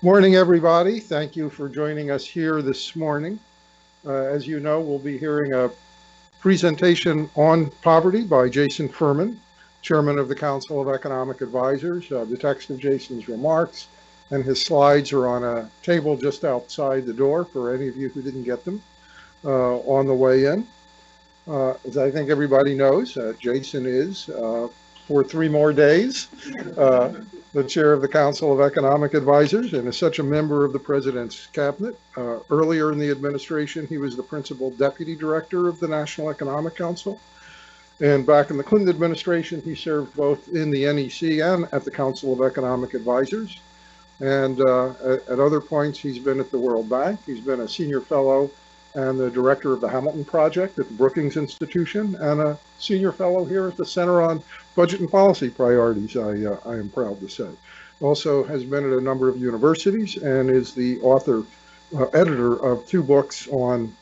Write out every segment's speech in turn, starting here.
Morning, everybody. Thank you for joining us here this morning. As you know, we'll be hearing a presentation on poverty by Jason Furman, Chairman of the Council of Economic Advisors. The text of Jason's remarks and his slides are on a table just outside the door for any of you who didn't get them on the way in. As I think everybody knows, Jason is, for 3 more days, the chair of the Council of Economic Advisors and is such a member of the President's Cabinet. Earlier in the administration, he was the principal deputy director of the National Economic Council. And back in the Clinton administration, he served both in the NEC and at the Council of Economic Advisors. And at other points, he's been at the World Bank. He's been a senior fellow and the director of the Hamilton Project at the Brookings Institution, and a senior fellow here at the Center on Budget and Policy Priorities, I am proud to say. Also has been at a number of universities and is the author, editor of 2 books on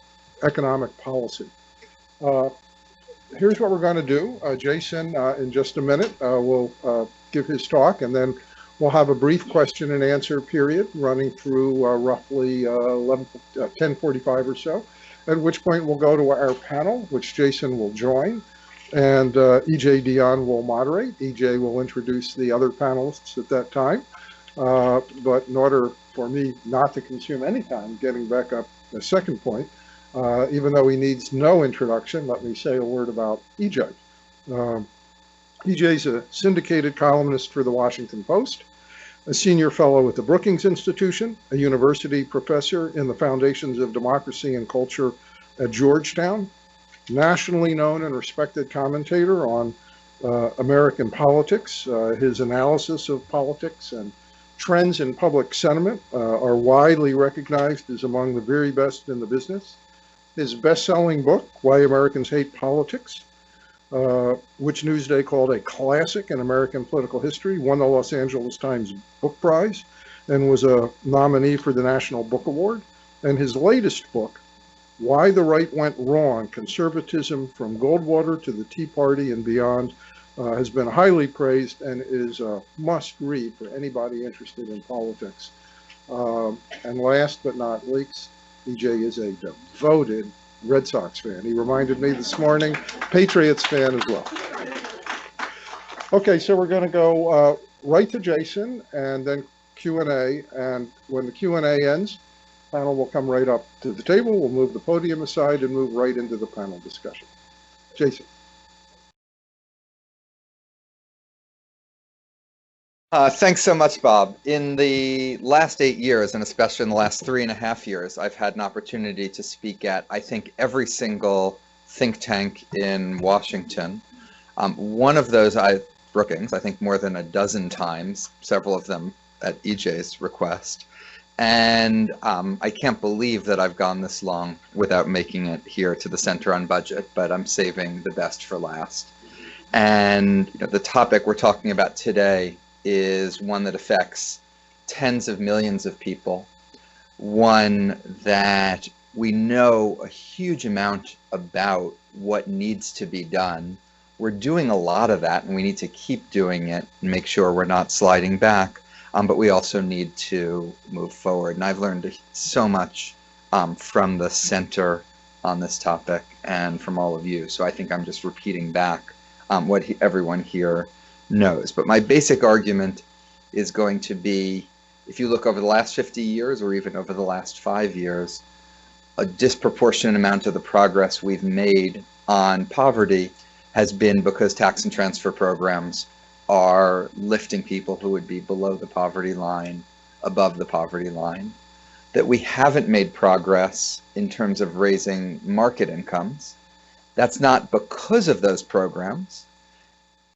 economic policy. Here's what we're going to do. Jason, in just a minute, will give his talk, and then we'll have a brief question and answer period running through roughly 10:45 or so, at which point we'll go to our panel, which Jason will join, and EJ Dionne will moderate. EJ will introduce the other panelists at that time. But in order for me not to consume any time getting back up the second point, even though he needs no introduction, let me say a word about EJ. EJ's a syndicated columnist for the Washington Post, a senior fellow at the Brookings Institution, a university professor in the Foundations of Democracy and Culture at Georgetown, nationally known and respected commentator on American politics. His analysis of politics and trends in public sentiment are widely recognized as among the very best in the business. His best-selling book, Why Americans Hate Politics, which Newsday called a classic in American political history, won the Los Angeles Times Book Prize and was a nominee for the National Book Award. And his latest book, Why the Right Went Wrong, Conservatism from Goldwater to the Tea Party and Beyond, has been highly praised and is a must-read for anybody interested in politics. And last but not least, EJ is a devoted Red Sox fan. He reminded me this morning, Patriots fan as well. Okay, so we're going to go right to Jason and then Q&A. And when the Q&A ends, the panel will come right up to the table. We'll move the podium aside and move right into the panel discussion. Jason. Thanks so much, Bob. In the last 8 years, and especially in the last 3.5 years, I've had an opportunity to speak at, I think, every single think tank in Washington. One of those, Brookings, I think more than a dozen times, several of them at EJ's request. And I can't believe that I've gone this long without making it here to the Center on Budget, but I'm saving the best for last. And the topic we're talking about today is one that affects tens of millions of people, one that we know a huge amount about what needs to be done. We're doing a lot of that, and we need to keep doing it and make sure we're not sliding back, but we also need to move forward. And I've learned so much from the center on this topic and from all of you. So I think I'm just repeating back what everyone here knows. But my basic argument is going to be, if you look over the last 50 years or even over the last 5 years, a disproportionate amount of the progress we've made on poverty has been because tax and transfer programs are lifting people who would be below the poverty line, above the poverty line. That we haven't made progress in terms of raising market incomes. That's not because of those programs.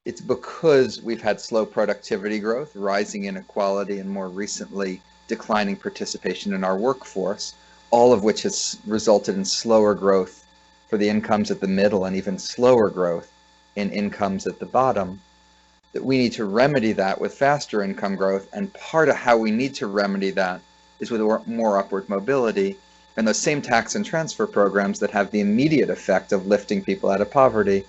It's because we've had slow productivity growth, rising inequality, and more recently declining participation in our workforce, all of which has resulted in slower growth for the incomes at the middle and even slower growth in incomes at the bottom. That we need to remedy that with faster income growth, and part of how we need to remedy that is with more upward mobility, and those same tax and transfer programs that have the immediate effect of lifting people out of poverty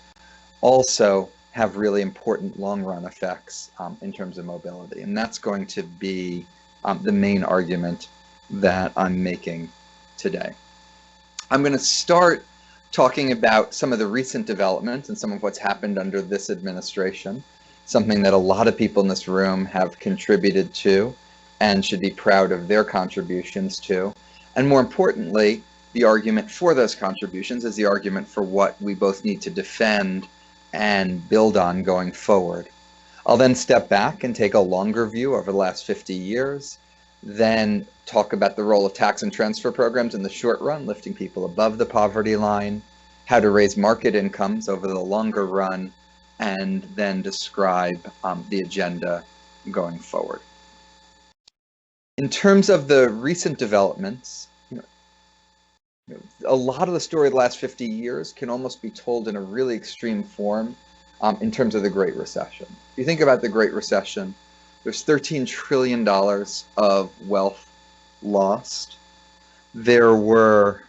also have really important long-run effects in terms of mobility. And that's going to be the main argument that I'm making today. I'm going to start talking about some of the recent developments and some of what's happened under this administration, something that a lot of people in this room have contributed to and should be proud of their contributions to. And more importantly, the argument for those contributions is the argument for what we both need to defend and build on going forward. I'll then step back and take a longer view over the last 50 years, then talk about the role of tax and transfer programs in the short run, lifting people above the poverty line, how to raise market incomes over the longer run, and then describe the agenda going forward. In terms of the recent developments, a lot of the story of the last 50 years can almost be told in a really extreme form in terms of the Great Recession. If you think about the Great Recession, there's $13 trillion of wealth lost. There were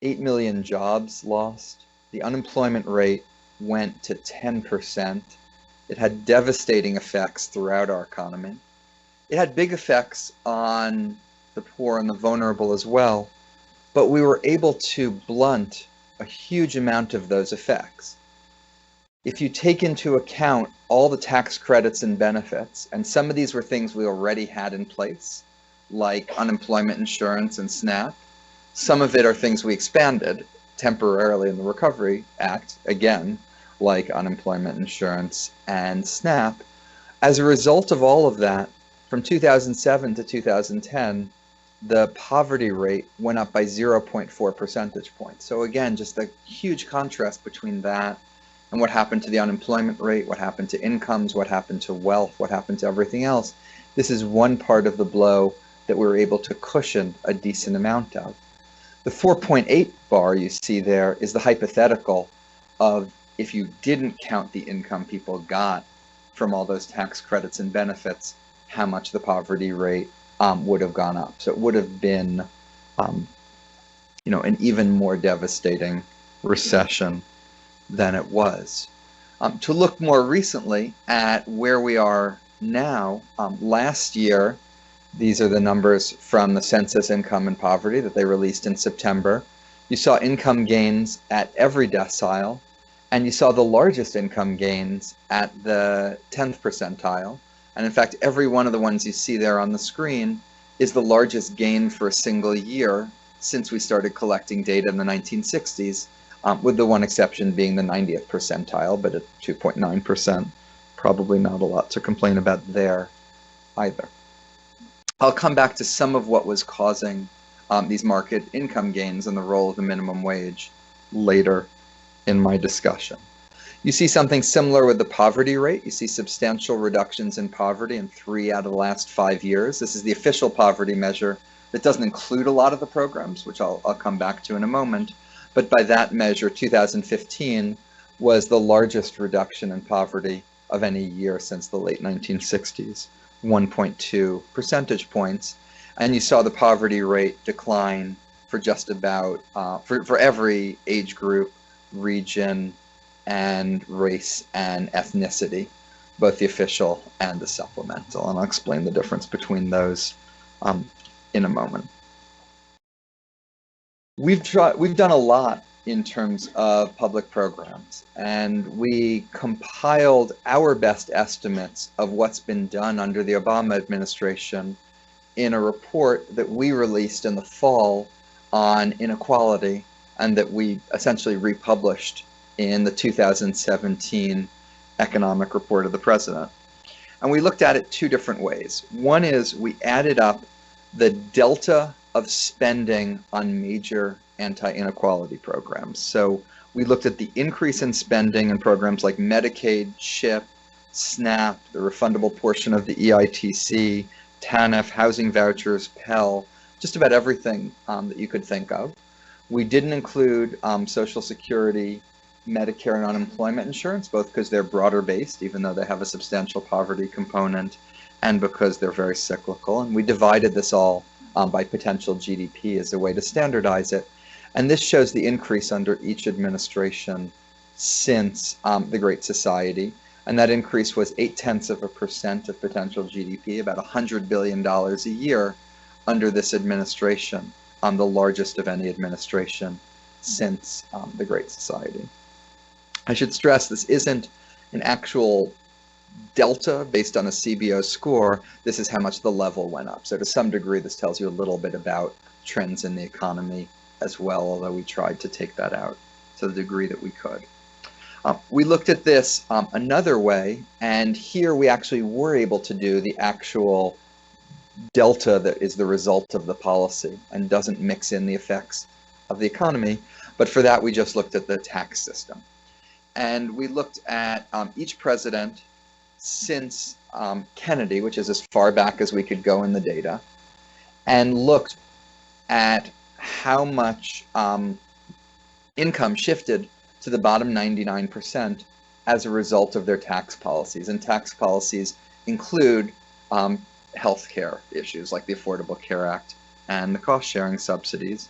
8 million jobs lost. The unemployment rate went to 10%. It had devastating effects throughout our economy. It had big effects on the poor and the vulnerable as well, but we were able to blunt a huge amount of those effects. If you take into account all the tax credits and benefits, and some of these were things we already had in place, like unemployment insurance and SNAP, some of it are things we expanded temporarily in the Recovery Act, again, like unemployment insurance and SNAP. As a result of all of that, from 2007 to 2010, the poverty rate went up by 0.4 percentage points. So again, just a huge contrast between that and what happened to the unemployment rate, what happened to incomes, what happened to wealth, what happened to everything else. This is one part of the blow that we were able to cushion a decent amount of. The 4.8 bar you see there is the hypothetical of if you didn't count the income people got from all those tax credits and benefits, how much the poverty rate would have gone up. So it would have been, an even more devastating recession than it was. To look more recently at where we are now, last year, these are the numbers from the Census Income and Poverty that they released in September. You saw income gains at every decile, and you saw the largest income gains at the 10th percentile. And in fact, every one of the ones you see there on the screen is the largest gain for a single year since we started collecting data in the 1960s, with the one exception being the 90th percentile, but at 2.9%, probably not a lot to complain about there either. I'll come back to some of what was causing these market income gains and the role of the minimum wage later in my discussion. You see something similar with the poverty rate. You see substantial reductions in poverty in 3 out of the last 5 years. This is the official poverty measure that doesn't include a lot of the programs, which I'll come back to in a moment. But by that measure, 2015 was the largest reduction in poverty of any year since the late 1960s, 1.2 percentage points. And you saw the poverty rate decline for just about, for every age group, region, and race and ethnicity, both the official and the supplemental. And I'll explain the difference between those in a moment. We've done a lot in terms of public programs, and we compiled our best estimates of what's been done under the Obama administration in a report that we released in the fall on inequality, and that we essentially republished in the 2017 economic report of the president. And we looked at it 2 different ways. One is we added up the delta of spending on major anti-inequality programs. So we looked at the increase in spending in programs like Medicaid, CHIP, SNAP, the refundable portion of the EITC, TANF, housing vouchers, Pell, just about everything that you could think of. We didn't include Social Security, Medicare, and unemployment insurance, both because they're broader based, even though they have a substantial poverty component, and because they're very cyclical. And we divided this all by potential GDP as a way to standardize it. And this shows the increase under each administration since the Great Society. And that increase was 0.8% of potential GDP, about $100 billion a year under this administration, the largest of any administration since the Great Society. I should stress this isn't an actual delta based on a CBO score. This is how much the level went up. So to some degree, this tells you a little bit about trends in the economy as well, although we tried to take that out to the degree that we could. We looked at this another way, and here we actually were able to do the actual delta that is the result of the policy and doesn't mix in the effects of the economy. But for that, we just looked at the tax system. And we looked at each president since Kennedy, which is as far back as we could go in the data, and looked at how much income shifted to the bottom 99% as a result of their tax policies. And tax policies include healthcare issues like the Affordable Care Act and the cost-sharing subsidies.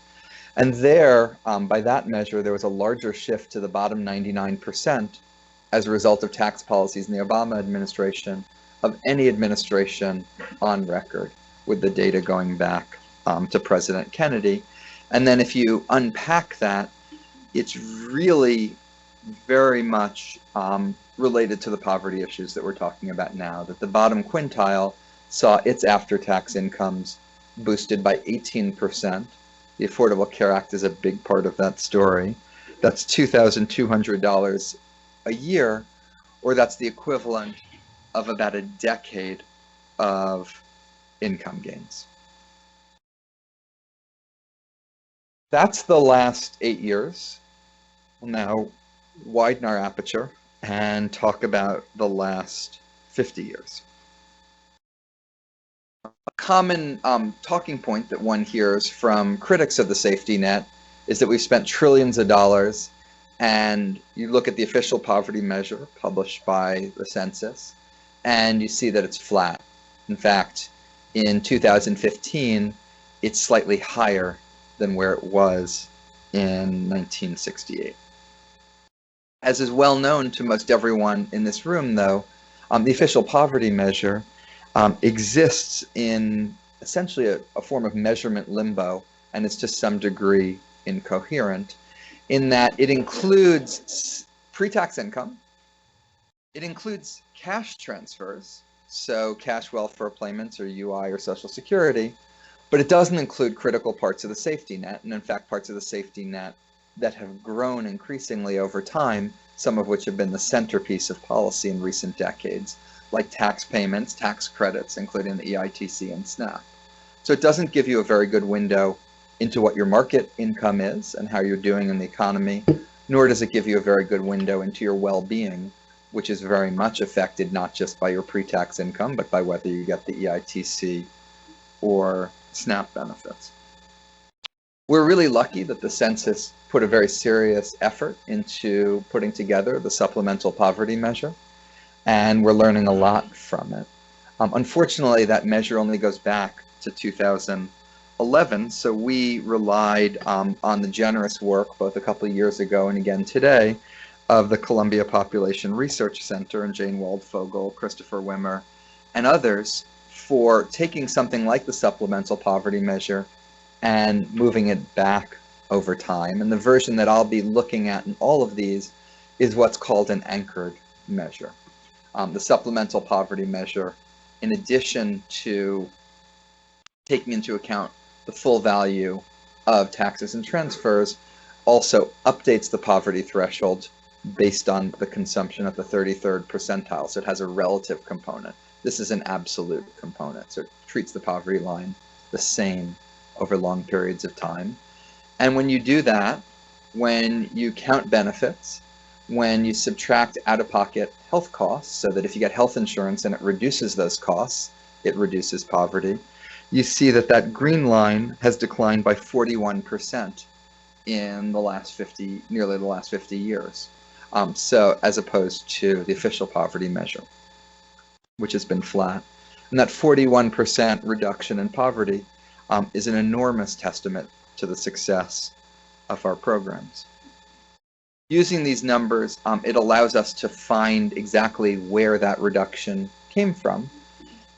And there, by that measure, there was a larger shift to the bottom 99% as a result of tax policies in the Obama administration of any administration on record, with the data going back to President Kennedy. And then if you unpack that, it's really very much related to the poverty issues that we're talking about now, that the bottom quintile saw its after-tax incomes boosted by 18%. The Affordable Care Act is a big part of that story. That's $2,200 a year, or that's the equivalent of about a decade of income gains. That's the last 8 years. We'll now widen our aperture and talk about the last 50 years. A common talking point that one hears from critics of the safety net is that we've spent trillions of dollars, and you look at the official poverty measure published by the Census, and you see that it's flat. In fact, in 2015, it's slightly higher than where it was in 1968. As is well known to most everyone in this room, though, the official poverty measure exists in essentially a form of measurement limbo, and it's to some degree incoherent, in that it includes pre-tax income, it includes cash transfers, so cash welfare payments or UI or Social Security, but it doesn't include critical parts of the safety net, and in fact parts of the safety net that have grown increasingly over time, some of which have been the centerpiece of policy in recent decades, like tax payments, tax credits, including the EITC and SNAP. So it doesn't give you a very good window into what your market income is and how you're doing in the economy, nor does it give you a very good window into your well-being, which is very much affected not just by your pre-tax income, but by whether you get the EITC or SNAP benefits. We're really lucky that the census put a very serious effort into putting together the supplemental poverty measure, and we're learning a lot from it. Unfortunately, that measure only goes back to 2011, so we relied on the generous work, both a couple of years ago and again today, of the Columbia Population Research Center and Jane Waldfogel, Christopher Wimmer, and others for taking something like the supplemental poverty measure and moving it back over time. And the version that I'll be looking at in all of these is what's called an anchored measure. The supplemental poverty measure, in addition to taking into account the full value of taxes and transfers, also updates the poverty threshold based on the consumption at the 33rd percentile. So it has a relative component. This is an absolute component. So it treats the poverty line the same over long periods of time. And when you do that, when you count benefits, when you subtract out-of-pocket health costs, so that if you get health insurance and it reduces those costs, it reduces poverty, you see that that green line has declined by 41% in the last 50, nearly the last 50 years. So as opposed to the official poverty measure, which has been flat. And that 41% reduction in poverty is an enormous testament to the success of our programs. Using these numbers, it allows us to find exactly where that reduction came from.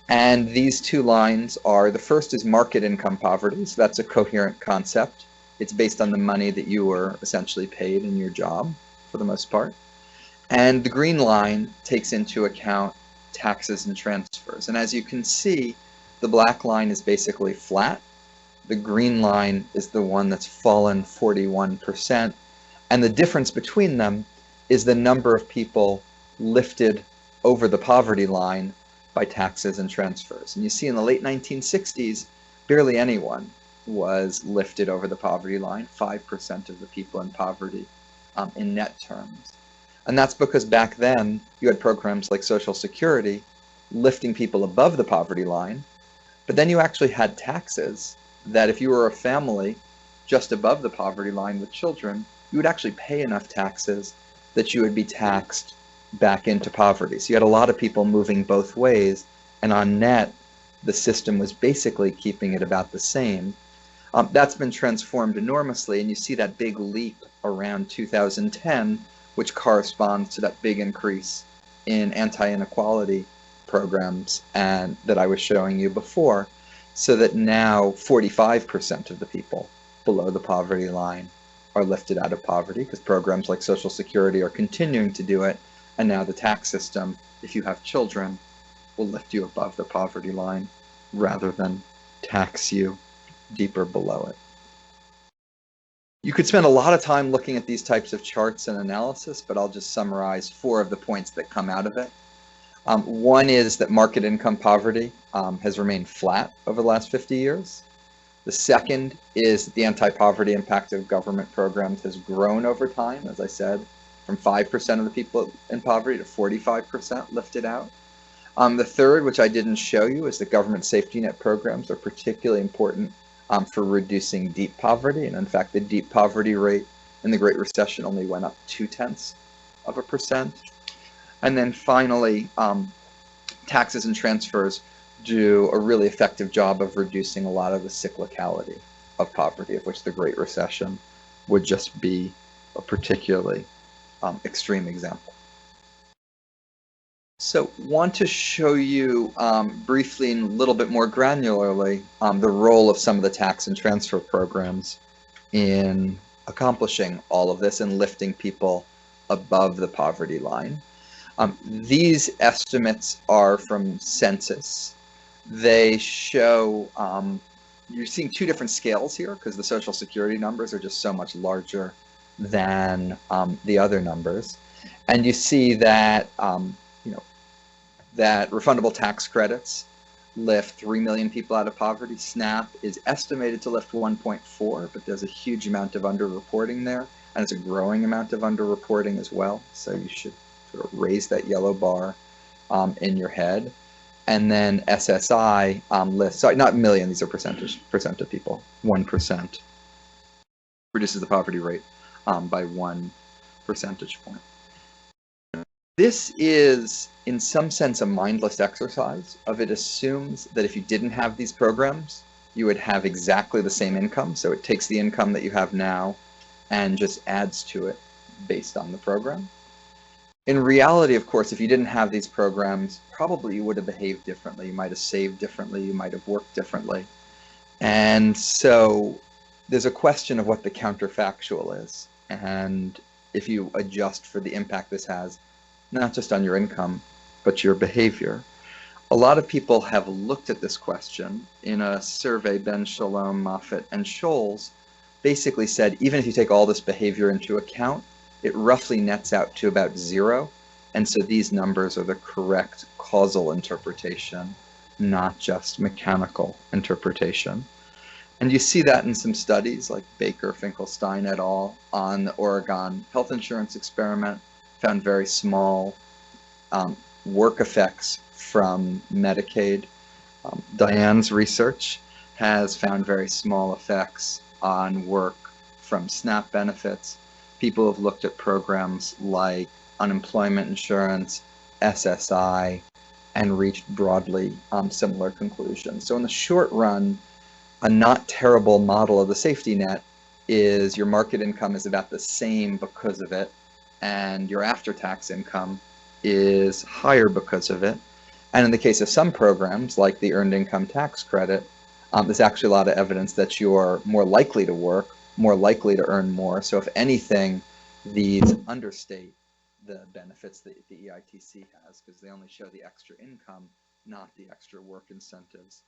And these two lines are, the first is market income poverty, so that's a coherent concept. It's based on the money that you were essentially paid in your job, for the most part. And the green line takes into account taxes and transfers. And as you can see, the black line is basically flat. The green line is the one that's fallen 41%. And the difference between them is the number of people lifted over the poverty line by taxes and transfers. And you see in the late 1960s, barely anyone was lifted over the poverty line, 5% of the people in poverty in net terms. And that's because back then you had programs like Social Security lifting people above the poverty line, but then you actually had taxes that if you were a family just above the poverty line with children, you would actually pay enough taxes that you would be taxed back into poverty. So you had a lot of people moving both ways, and on net, the system was basically keeping it about the same. That's been transformed enormously, and you see that big leap around 2010, which corresponds to that big increase in anti-inequality programs and that I was showing you before, so that now 45% of the people below the poverty line are lifted out of poverty because programs like Social Security are continuing to do it, and now the tax system, if you have children, will lift you above the poverty line rather than tax you deeper below it. You could spend a lot of time looking at these types of charts and analysis, but I'll just summarize 4 of the points that come out of it. One is that market income poverty has remained flat over the last 50 years. The second is that the anti-poverty impact of government programs has grown over time, as I said, from 5% of the people in poverty to 45% lifted out. The third, which I didn't show you, is that government safety net programs are particularly important for reducing deep poverty. And in fact, the deep poverty rate in the Great Recession only went up 0.2%. And then finally, taxes and transfers do a really effective job of reducing a lot of the cyclicality of poverty, of which the Great Recession would just be a particularly extreme example. So want to show you briefly and a little bit more granularly the role of some of the tax and transfer programs in accomplishing all of this and lifting people above the poverty line. These estimates are from Census. They show, you're seeing 2 different scales here because the Social Security numbers are just so much larger than the other numbers. And you see that, that refundable tax credits lift 3 million people out of poverty. SNAP is estimated to lift 1.4, but there's a huge amount of underreporting there, and it's a growing amount of underreporting as well. So you should sort of raise that yellow bar in your head. And then SSI lifts, sorry, not million, these are percent of people, 1%. Reduces the poverty rate by 1 percentage point. This is, in some sense, a mindless exercise of it assumes that if you didn't have these programs, you would have exactly the same income. So it takes the income that you have now and just adds to it based on the program. In reality, of course, if you didn't have these programs, probably you would have behaved differently. You might have saved differently. You might have worked differently. And so there's a question of what the counterfactual is. And if you adjust for the impact this has, not just on your income, but your behavior. A lot of people have looked at this question in a survey. Ben Shalom, Moffitt, and Scholes basically said, even if you take all this behavior into account, it roughly nets out to about 0. And so these numbers are the correct causal interpretation, not just mechanical interpretation. And you see that in some studies like Baker, Finkelstein et al. On the Oregon health insurance experiment, found very small work effects from Medicaid. Diane's research has found very small effects on work from SNAP benefits. People have looked at programs like unemployment insurance, SSI, and reached broadly similar conclusions. So in the short run, a not terrible model of the safety net is your market income is about the same because of it, and your after-tax income is higher because of it. And in the case of some programs, like the Earned Income Tax Credit, there's actually a lot of evidence that you're more likely to work, more likely to earn more. So if anything, these understate the benefits that the EITC has, because they only show the extra income, not the extra work incentives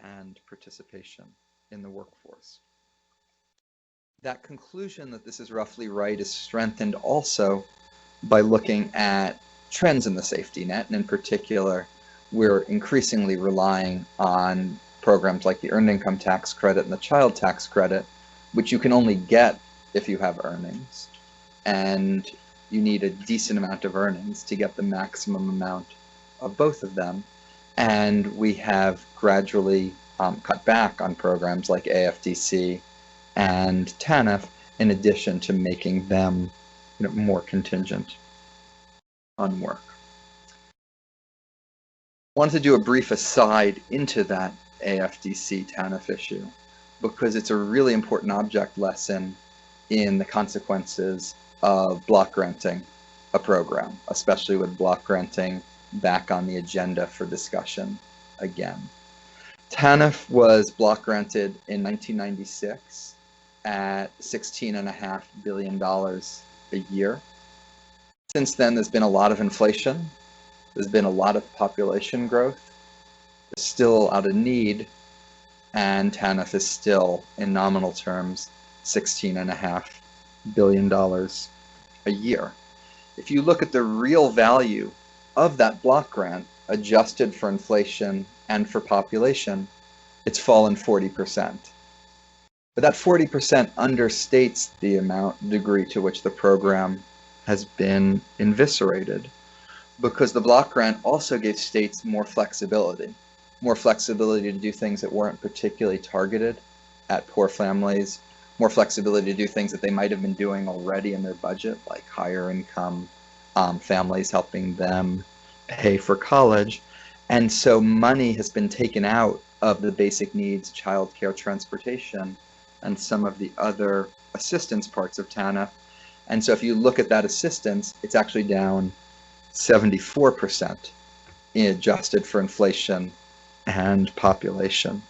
and participation in the workforce. That conclusion that this is roughly right is strengthened also by looking at trends in the safety net, and in particular, we're increasingly relying on programs like the Earned Income Tax Credit and the Child Tax Credit, which you can only get if you have earnings, and you need a decent amount of earnings to get the maximum amount of both of them. And we have gradually cut back on programs like AFDC and TANF, in addition to making them more contingent on work. I wanted to do a brief aside into that AFDC TANF issue, because it's a really important object lesson in the consequences of block granting a program, especially with block granting back on the agenda for discussion again. TANF was block granted in 1996 at $16.5 billion a year. Since then, there's been a lot of inflation. There's been a lot of population growth. There's still a lot of need, and TANF is still, in nominal terms, $16.5 billion a year. If you look at the real value of that block grant, adjusted for inflation and for population, it's fallen 40%. But that 40% understates the degree to which the program has been eviscerated, because the block grant also gave states more flexibility to do things that weren't particularly targeted at poor families, more flexibility to do things that they might have been doing already in their budget, like higher income families, helping them pay for college. And so money has been taken out of the basic needs, childcare, transportation, and some of the other assistance parts of TANF. And so if you look at that assistance, it's actually down 74% adjusted for inflation and population.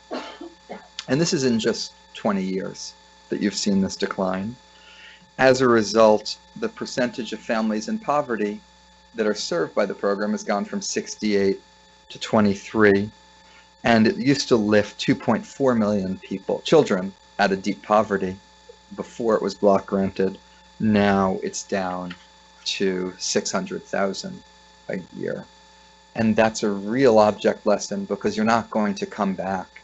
And this is in just 20 years that you've seen this decline. As a result, the percentage of families in poverty that are served by the program has gone from 68 to 23. And it used to lift 2.4 million children out of deep poverty before it was block granted. Now it's down to 600,000 a year. And that's a real object lesson, because you're not going to come back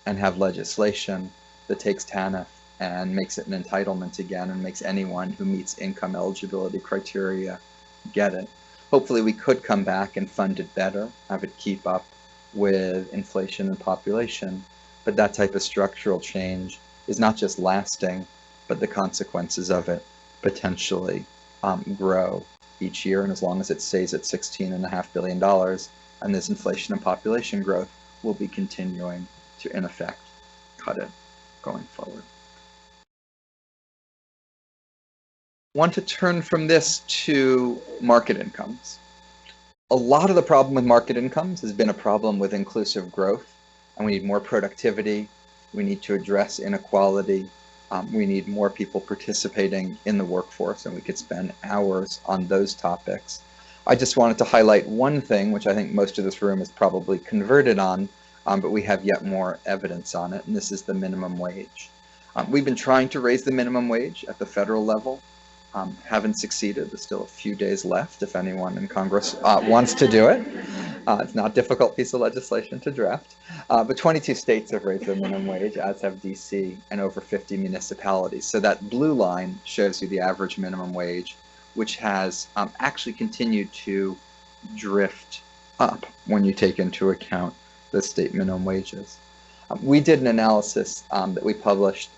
and have legislation that takes TANF and makes it an entitlement again and makes anyone who meets income eligibility criteria get it. Hopefully we could come back and fund it better, have it keep up with inflation and population, but that type of structural change is not just lasting, but the consequences of it potentially grow each year. And as long as it stays at $16.5 billion and there's inflation and population growth, we'll be continuing to, in effect, cut it going forward. I want to turn from this to market incomes. A lot of the problem with market incomes has been a problem with inclusive growth, and we need more productivity. We need to address inequality. We need more people participating in the workforce, and we could spend hours on those topics. I just wanted to highlight one thing, which I think most of this room is probably converted on, but we have yet more evidence on it, and this is the minimum wage. We've been trying to raise the minimum wage at the federal level. Haven't succeeded. There's still a few days left if anyone in Congress wants to do it. It's not a difficult piece of legislation to draft. But 22 states have raised the minimum wage, as have DC, and over 50 municipalities. So that blue line shows you the average minimum wage, which has actually continued to drift up when you take into account the state minimum wages. We did an analysis that we published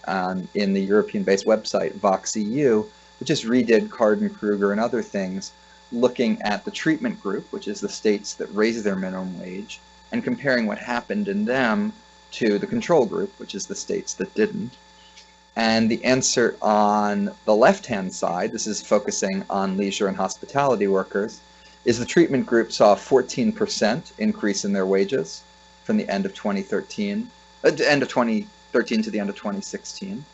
in the European-based website, VoxEU, which just redid Card & Kruger and other things, looking at the treatment group, which is the states that raise their minimum wage, and comparing what happened in them to the control group, which is the states that didn't. And the answer on the left-hand side, this is focusing on leisure and hospitality workers, is the treatment group saw a 14% increase in their wages from the end of 2013 to the end of 2016.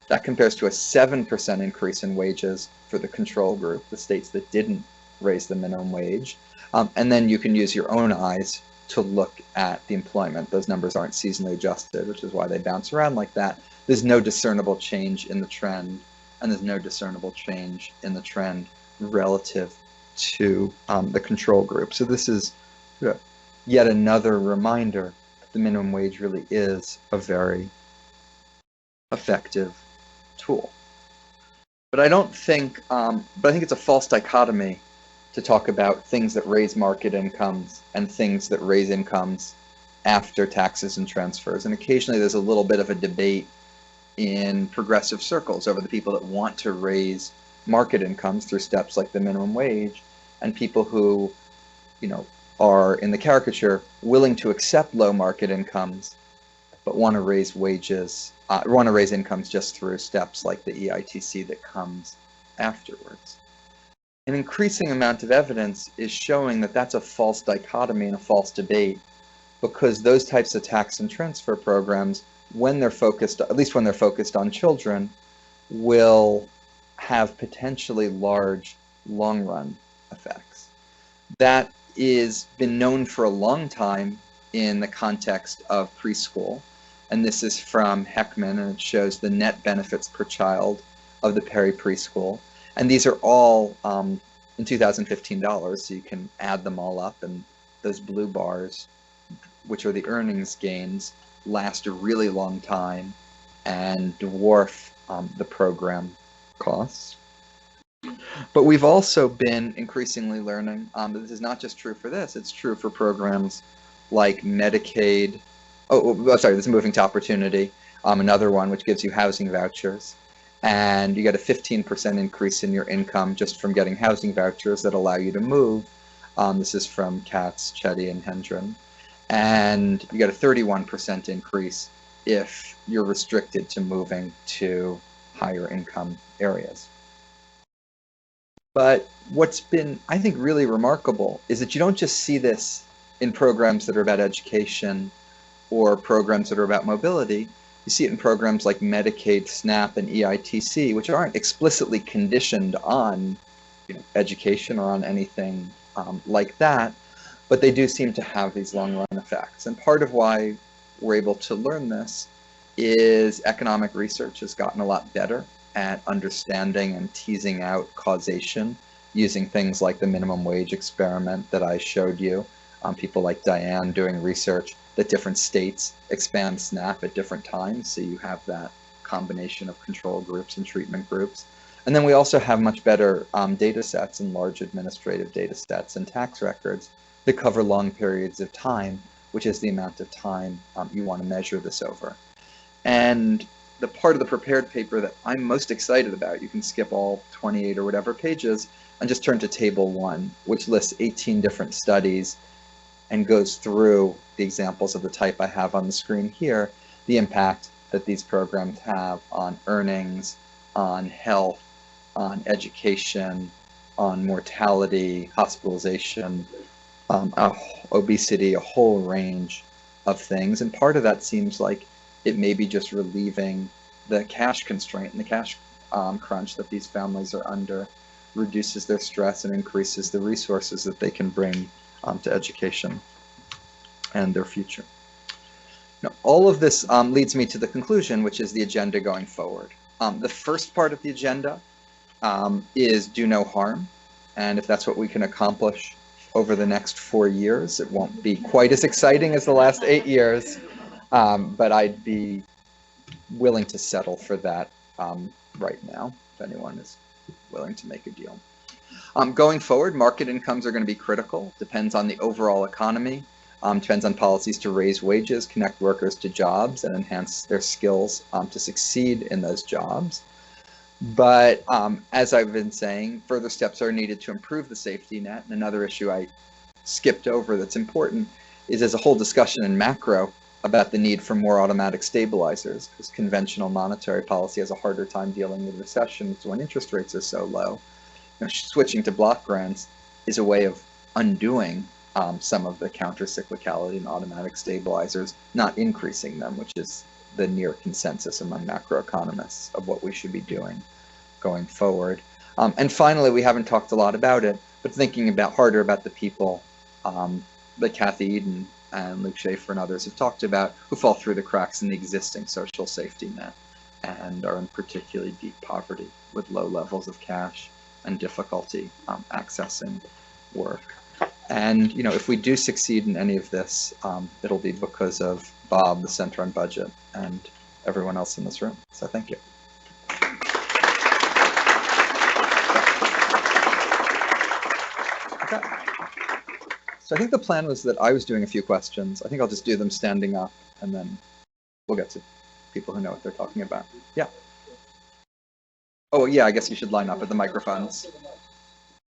That compares to a 7% increase in wages for the control group, the states that didn't raise the minimum wage. And then you can use your own eyes to look at the employment. Those numbers aren't seasonally adjusted, which is why they bounce around like that. There's no discernible change in the trend, and there's no discernible change in the trend relative to the control group. So this is yet another reminder that the minimum wage really is a very effective tool. But I think it's a false dichotomy to talk about things that raise market incomes and things that raise incomes after taxes and transfers. And occasionally there's a little bit of a debate in progressive circles over the people that want to raise market incomes through steps like the minimum wage, and people who, are in the caricature willing to accept low market incomes, but want to raise wages, want to raise incomes just through steps like the EITC that comes afterwards. An increasing amount of evidence is showing that that's a false dichotomy and a false debate, because those types of tax and transfer programs, when they're focused, at least when they're focused on children, will have potentially large long-run effects. That is been known for a long time in the context of preschool, and this is from Heckman, and it shows the net benefits per child of the Perry preschool. And these are all in 2015 dollars, so you can add them all up, and those blue bars, which are the earnings gains, last a really long time and dwarf the program costs. But we've also been increasingly learning that this is not just true for this, it's true for programs like Medicaid. This is Moving to Opportunity, another one which gives you housing vouchers. And you get a 15% increase in your income just from getting housing vouchers that allow you to move. This is from Katz, Chetty, and Hendren. And you get a 31% increase if you're restricted to moving to higher income areas. But what's been, I think, really remarkable is that you don't just see this in programs that are about education or programs that are about mobility. You see it in programs like Medicaid, SNAP, and EITC, which aren't explicitly conditioned on education or on anything like that, but they do seem to have these long-run effects. And part of why we're able to learn this is economic research has gotten a lot better at understanding and teasing out causation using things like the minimum wage experiment that I showed you. People like Diane doing research that different states expand SNAP at different times, so you have that combination of control groups and treatment groups. And then we also have much better data sets and large administrative data sets and tax records that cover long periods of time, which is the amount of time you want to measure this over. And the part of the prepared paper that I'm most excited about, you can skip all 28 or whatever pages and just turn to table 1, which lists 18 different studies and goes through the examples of the type I have on the screen here, the impact that these programs have on earnings, on health, on education, on mortality, hospitalization, obesity, a whole range of things. And part of that seems like it may be just relieving the cash constraint and the cash crunch that these families are under, reduces their stress and increases the resources that they can bring to education and their future. Now, all of this leads me to the conclusion, which is the agenda going forward. The first part of the agenda is do no harm. And if that's what we can accomplish over the next 4 years, it won't be quite as exciting as the last 8 years. But I'd be willing to settle for that right now, if anyone is willing to make a deal. Going forward, market incomes are going to be critical. Depends on the overall economy. Depends on policies to raise wages, connect workers to jobs, and enhance their skills to succeed in those jobs. But as I've been saying, further steps are needed to improve the safety net. And another issue I skipped over that's important is there's a whole discussion in macro about the need for more automatic stabilizers, because conventional monetary policy has a harder time dealing with recessions when interest rates are so low. Switching to block grants is a way of undoing some of the counter-cyclicality and automatic stabilizers, not increasing them, which is the near consensus among macroeconomists of what we should be doing going forward. And finally, we haven't talked a lot about it, but thinking harder about the people that Kathy Eden and Luke Schaefer and others have talked about, who fall through the cracks in the existing social safety net and are in particularly deep poverty with low levels of cash and difficulty accessing work. And if we do succeed in any of this, it'll be because of Bob, the Center on Budget, and everyone else in this room. So thank you. Okay. So I think the plan was that I was doing a few questions. I think I'll just do them standing up, and then we'll get to people who know what they're talking about. Yeah. Oh, yeah, I guess you should line up at the microphones.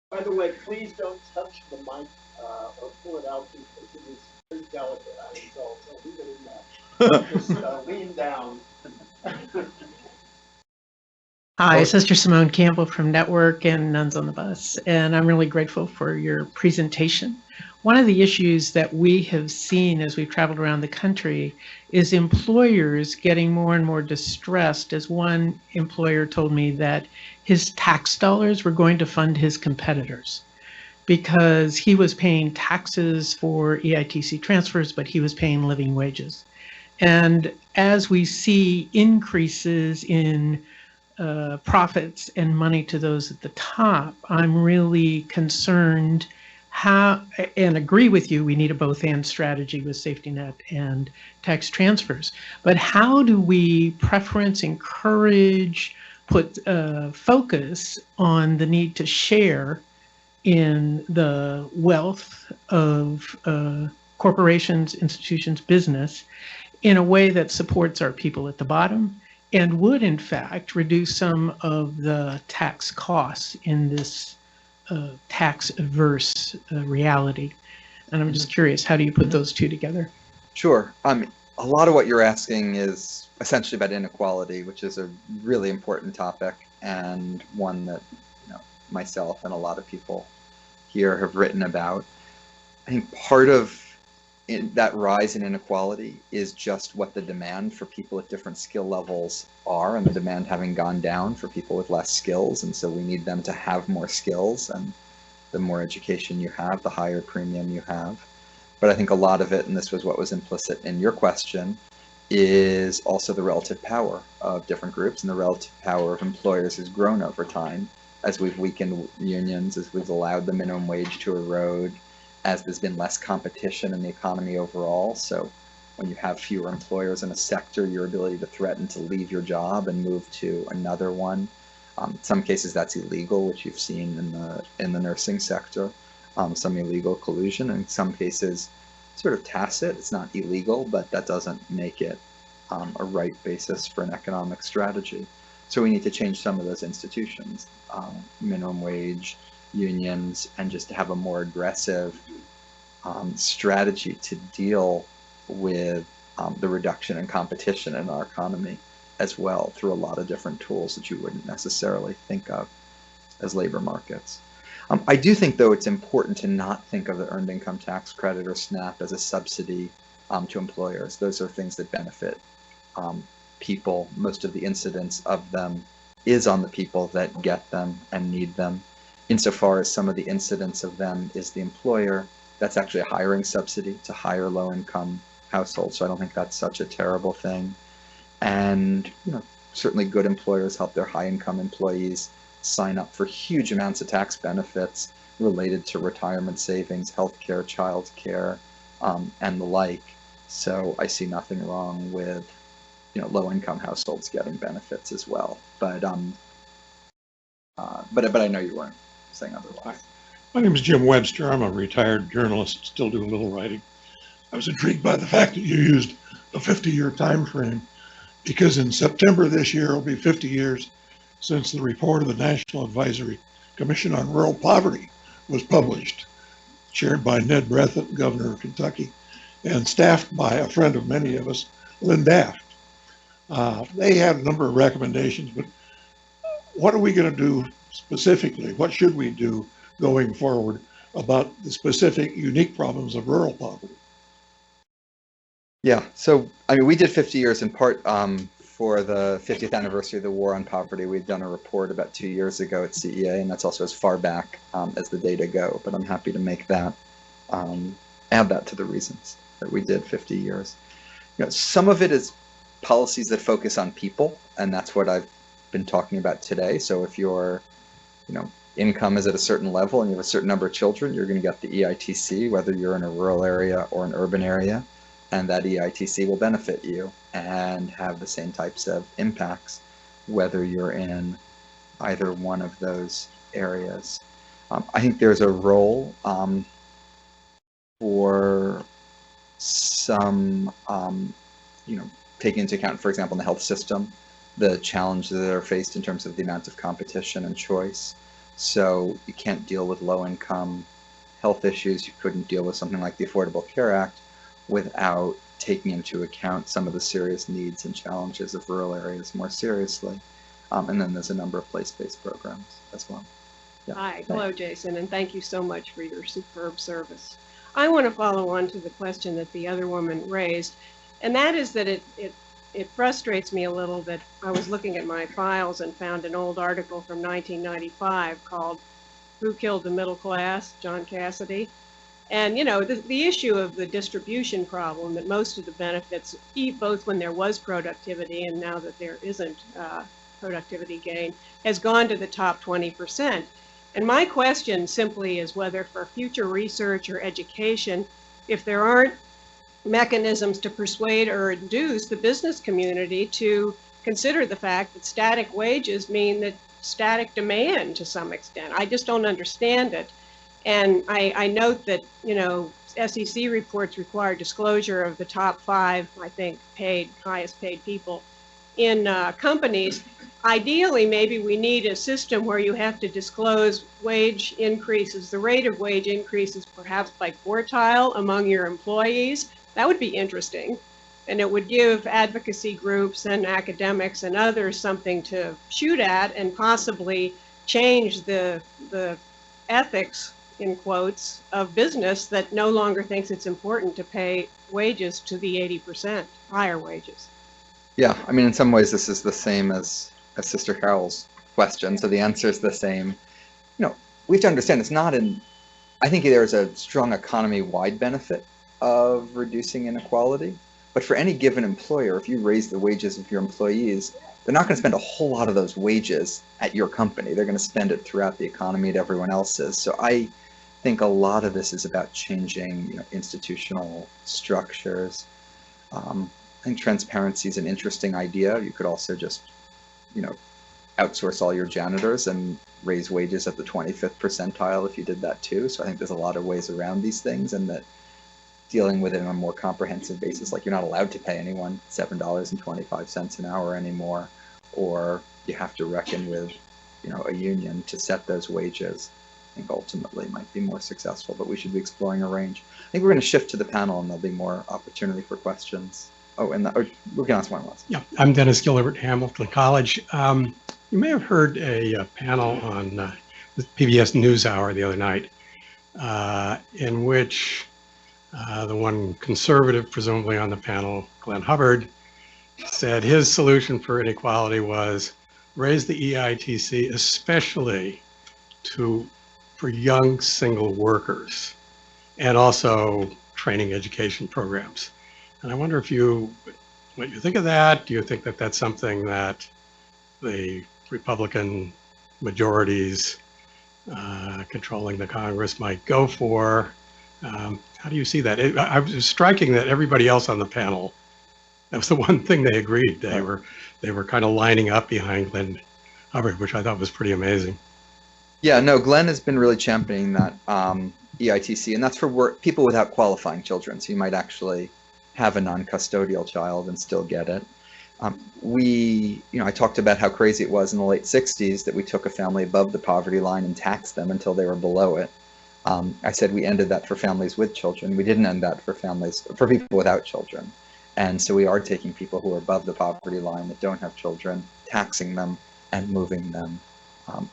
By the way, please don't touch the mic or pull it out because it is very delicate. I was told, so leave it in there. Just lean down. Hi, Sister Simone Campbell from Network and Nuns on the Bus, and I'm really grateful for your presentation. One of the issues that we have seen as we've traveled around the country is employers getting more and more distressed, as one employer told me that his tax dollars were going to fund his competitors because he was paying taxes for EITC transfers, but he was paying living wages. And as we see increases in profits and money to those at the top, I'm really concerned and agree with you, we need a both-and strategy with safety net and tax transfers. But how do we preference, encourage, put focus on the need to share in the wealth of corporations, institutions, business in a way that supports our people at the bottom and would, in fact, reduce some of the tax costs in this tax-averse reality? And I'm just curious, how do you put those two together? Sure. A lot of what you're asking is essentially about inequality, which is a really important topic and one that myself and a lot of people here have written about. I think part of that rise in inequality is just what the demand for people at different skill levels are, and the demand having gone down for people with less skills, and so we need them to have more skills, and the more education you have, the higher premium you have. But I think a lot of it, and this was what was implicit in your question, is also the relative power of different groups, and the relative power of employers has grown over time as we've weakened unions, as we've allowed the minimum wage to erode, as there's been less competition in the economy overall. So when you have fewer employers in a sector, your ability to threaten to leave your job and move to another one. In some cases that's illegal, which you've seen in the nursing sector, some illegal collusion, and in some cases sort of tacit. It's not illegal, but that doesn't make it a right basis for an economic strategy. So we need to change some of those institutions, minimum wage, unions, and just to have a more aggressive strategy to deal with the reduction in competition in our economy as well, through a lot of different tools that you wouldn't necessarily think of as labor markets. I do think, though, it's important to not think of the Earned Income Tax Credit or SNAP as a subsidy to employers. Those are things that benefit people. Most of the incidence of them is on the people that get them and need them. Insofar as some of the incidence of them is the employer, that's actually a hiring subsidy to hire low-income households. So I don't think that's such a terrible thing. And certainly good employers help their high-income employees sign up for huge amounts of tax benefits related to retirement savings, healthcare, childcare, and the like. So I see nothing wrong with low-income households getting benefits as well. But I know you weren't saying otherwise. My name is Jim Webster. I'm a retired journalist, still do a little writing. I was intrigued by the fact that you used a 50-year time frame, because in September this year, it'll be 50 years since the report of the National Advisory Commission on Rural Poverty was published, chaired by Ned Breathitt, governor of Kentucky. and staffed by a friend of many of us, Lynn Daft. They had a number of recommendations, but what are we going to do specifically? What should we do going forward about the specific unique problems of rural poverty? Yeah, so I mean, we did 50 years in part for the 50th anniversary of the War on Poverty. We'd done a report about 2 years ago at CEA, and that's also as far back as the data go. But I'm happy to make that, add that to the reasons that we did 50 years. You know, some of it is policies that focus on people, and that's what I've been talking about today. So if your, you know, income is at a certain level and you have a certain number of children, you're going to get the EITC, whether you're in a rural area or an urban area, and that EITC will benefit you and have the same types of impacts, whether you're in either one of those areas. I think there's a role for some, you know, taking into account, for example, in the health system, the challenges that are faced in terms of the amount of competition and choice. So you can't deal with low-income health issues. You couldn't deal with something like the Affordable Care Act without taking into account some of the serious needs and challenges of rural areas more seriously. And then there's a number of place-based programs as well. Yeah. Hi, hello, Jason, and thank you so much for your superb service. I want to follow on to the question that the other woman raised, and that is that it frustrates me a little that I was looking at my files and found an old article from 1995 called "Who Killed the Middle Class?" John Cassidy. And, you know, the issue of the distribution problem, that most of the benefits, both when there was productivity and now that there isn't productivity gain, has gone to the top 20%. And my question simply is whether for future research or education, if there aren't mechanisms to persuade or induce the business community to consider the fact that static wages mean that static demand to some extent. I just don't understand it. And I note that, you know, SEC reports require disclosure of the top 5, I think, highest paid people in companies. Ideally, maybe we need a system where you have to disclose wage increases, the rate of wage increases, perhaps by quartile among your employees. That would be interesting. And it would give advocacy groups and academics and others something to shoot at and possibly change the ethics, in quotes, of business that no longer thinks it's important to pay wages to the 80%, higher wages. Yeah, I mean, in some ways, this is the same as Sister Carol's question, so the answer is the same. You know, we have to understand it's not I think there's a strong economy-wide benefit of reducing inequality, but for any given employer, if you raise the wages of your employees, they're not going to spend a whole lot of those wages at your company. They're going to spend it throughout the economy at everyone else's. So I think a lot of this is about changing, you know, institutional structures. I think transparency is an interesting idea. You could also just, you know, outsource all your janitors and raise wages at the 25th percentile if you did that too. So I think there's a lot of ways around these things, and that dealing with it on a more comprehensive basis, like you're not allowed to pay anyone $7.25 an hour anymore, or you have to reckon with, you know, a union to set those wages. I think ultimately might be more successful, but we should be exploring a range. I think we're going to shift to the panel, and there'll be more opportunity for questions. Oh, and we can ask one last. Yeah, I'm Dennis Gilbert, Hamilton College. You may have heard a panel on the PBS NewsHour the other night, in which the one conservative, presumably on the panel, Glenn Hubbard, said his solution for inequality was raise the EITC, especially for young single workers, and also training education programs. And I wonder what you think of that. Do you think that that's something that the Republican majorities controlling the Congress might go for? How do you see that? It was striking that everybody else on the panel, that was the one thing they agreed. They were kind of lining up behind Glenn Hubbard, which I thought was pretty amazing. Yeah, no, Glenn has been really championing that EITC, and that's for people without qualifying children. So you might actually have a non-custodial child and still get it. I talked about how crazy it was in the late 60s that we took a family above the poverty line and taxed them until they were below it. I said we ended that for families with children. We didn't end that for people without children. And so we are taking people who are above the poverty line that don't have children, taxing them and moving them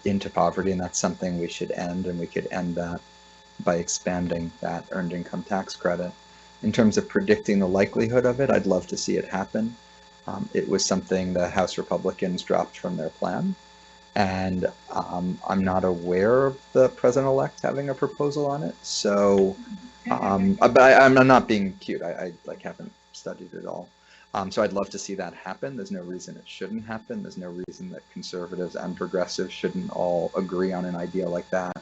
into poverty. And that's something we should end, and we could end that by expanding that earned income tax credit. In terms of predicting the likelihood of it, I'd love to see it happen. It was something the House Republicans dropped from their plan. And I'm not aware of the president-elect having a proposal on it. So, but I'm not being cute. I like haven't studied it all. So I'd love to see that happen. There's no reason it shouldn't happen. There's no reason that conservatives and progressives shouldn't all agree on an idea like that.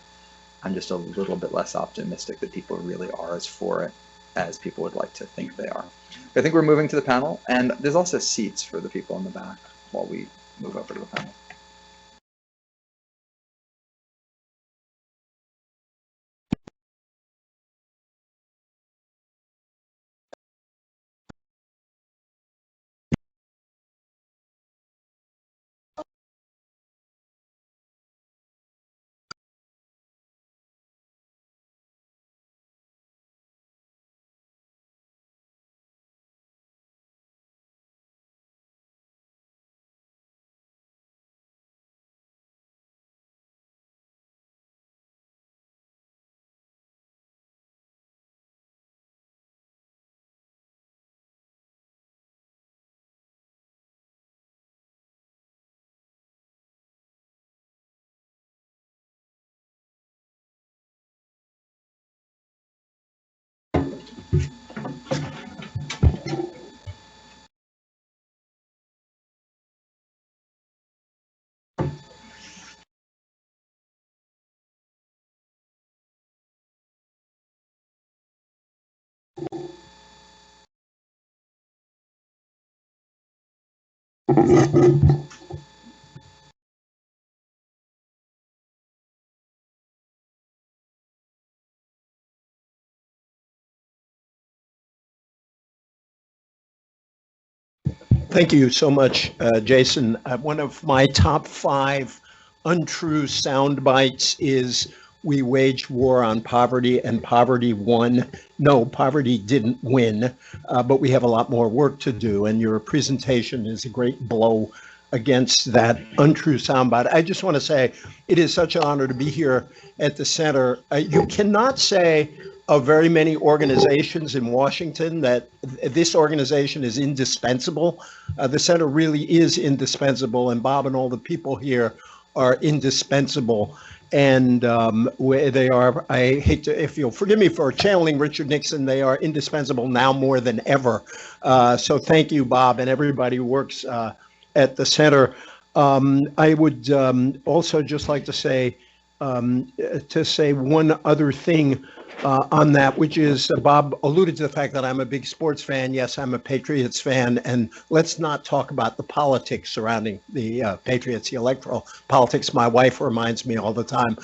I'm just a little bit less optimistic that people really are as for it as people would like to think they are. I think we're moving to the panel, and there's also seats for the people in the back while we move over to the panel. Thank you so much, Jason. One of my top 5 untrue sound bites is we waged war on poverty and poverty won. No, poverty didn't win, but we have a lot more work to do. And your presentation is a great blow against that untrue soundbite. I just want to say it is such an honor to be here at the center. You cannot say of very many organizations in Washington that this organization is indispensable. The center really is indispensable, and Bob and all the people here are indispensable. And they are, I hate to, if you'll forgive me for channeling Richard Nixon, they are indispensable now more than ever. So thank you, Bob, and everybody who works at the center. I would also just like to say one other thing on that, which is Bob alluded to the fact that I'm a big sports fan. Yes, I'm a Patriots fan, and let's not talk about the politics surrounding the Patriots, the electoral politics. My wife reminds me all the time.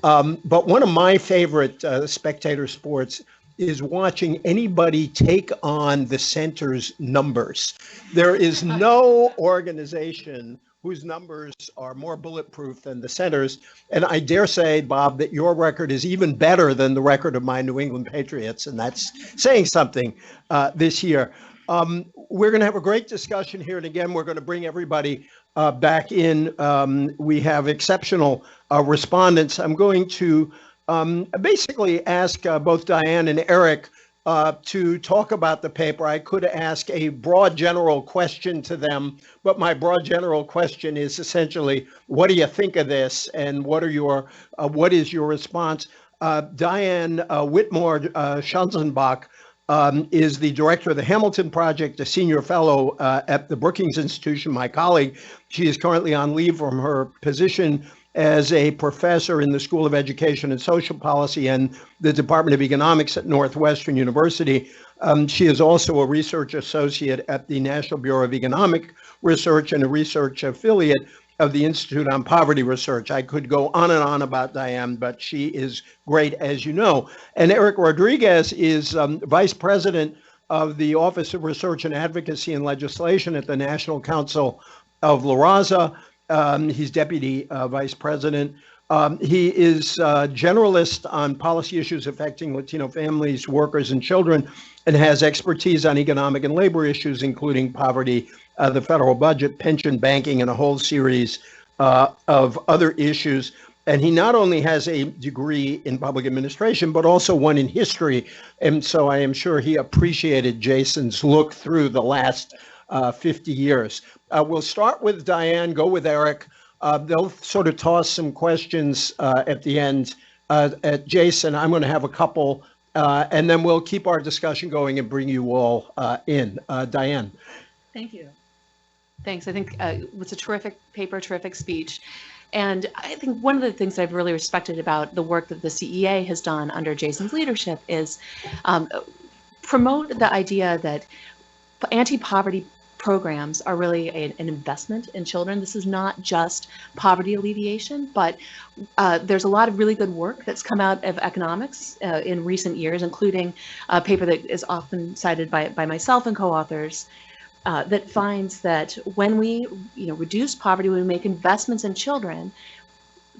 But one of my favorite spectator sports is watching anybody take on the center's numbers. There is no organization whose numbers are more bulletproof than the center's. And I dare say, Bob, that your record is even better than the record of my New England Patriots. And that's saying something this year. We're going to have a great discussion here. And again, we're going to bring everybody back in. We have exceptional respondents. I'm going to basically ask both Diane and Eric to talk about the paper. I could ask a broad general question to them, but my broad general question is essentially, what do you think of this, and what is your response? Diane Whitmore Schanzenbach is the director of the Hamilton Project, a senior fellow at the Brookings Institution, my colleague. She is currently on leave from her position as a professor in the School of Education and Social Policy and the Department of Economics at Northwestern University. She is also a research associate at the National Bureau of Economic Research and a research affiliate of the Institute on Poverty Research. I could go on and on about Diane, but she is great, as you know. And Eric Rodriguez is vice president of the Office of Research and Advocacy and Legislation at the National Council of La Raza. He's deputy vice president. He is a generalist on policy issues affecting Latino families, workers, and children, and has expertise on economic and labor issues, including poverty, the federal budget, pension, banking, and a whole series of other issues. And he not only has a degree in public administration, but also one in history. And so I am sure he appreciated Jason's look through the last 50 years. We'll start with Diane, go with Eric. They'll sort of toss some questions at the end. At Jason, I'm going to have a couple, and then we'll keep our discussion going and bring you all in. Diane. Thank you. Thanks. I think it was a terrific paper, terrific speech. And I think one of the things that I've really respected about the work that the CEA has done under Jason's leadership is promote the idea that anti-poverty programs are really an investment in children. This is not just poverty alleviation, but there's a lot of really good work that's come out of economics in recent years, including a paper that is often cited by myself and co-authors that finds that when we reduce poverty, when we make investments in children,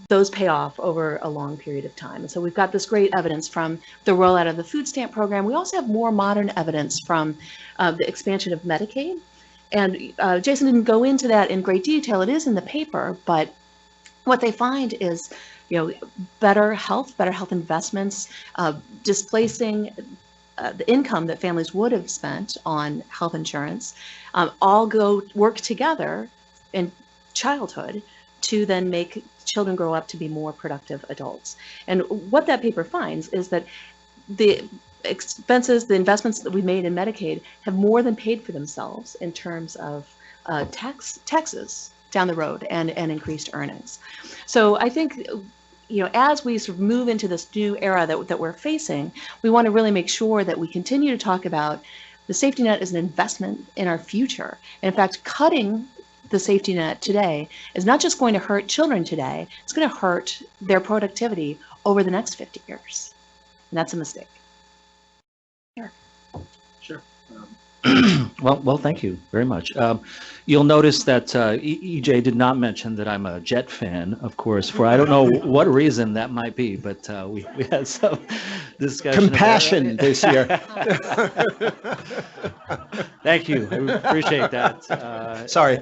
those pay off over a long period of time. And so we've got this great evidence from the rollout of the food stamp program. We also have more modern evidence from the expansion of Medicaid. And Jason didn't go into that in great detail. It is in the paper, but what they find is, better health investments, displacing the income that families would have spent on health insurance, all work together in childhood to then make children grow up to be more productive adults. And what that paper finds is that the investments that we made in Medicaid have more than paid for themselves in terms of taxes down the road and increased earnings. So I think, as we sort of move into this new era that we're facing, we want to really make sure that we continue to talk about the safety net as an investment in our future. And in fact, cutting the safety net today is not just going to hurt children today, it's going to hurt their productivity over the next 50 years. And that's a mistake. Sure. Well, thank you very much. You'll notice that EJ did not mention that I'm a Jet fan, of course, for I don't know what reason that might be, but we had some discussion. Compassion this year. Thank you. I appreciate that. Sorry.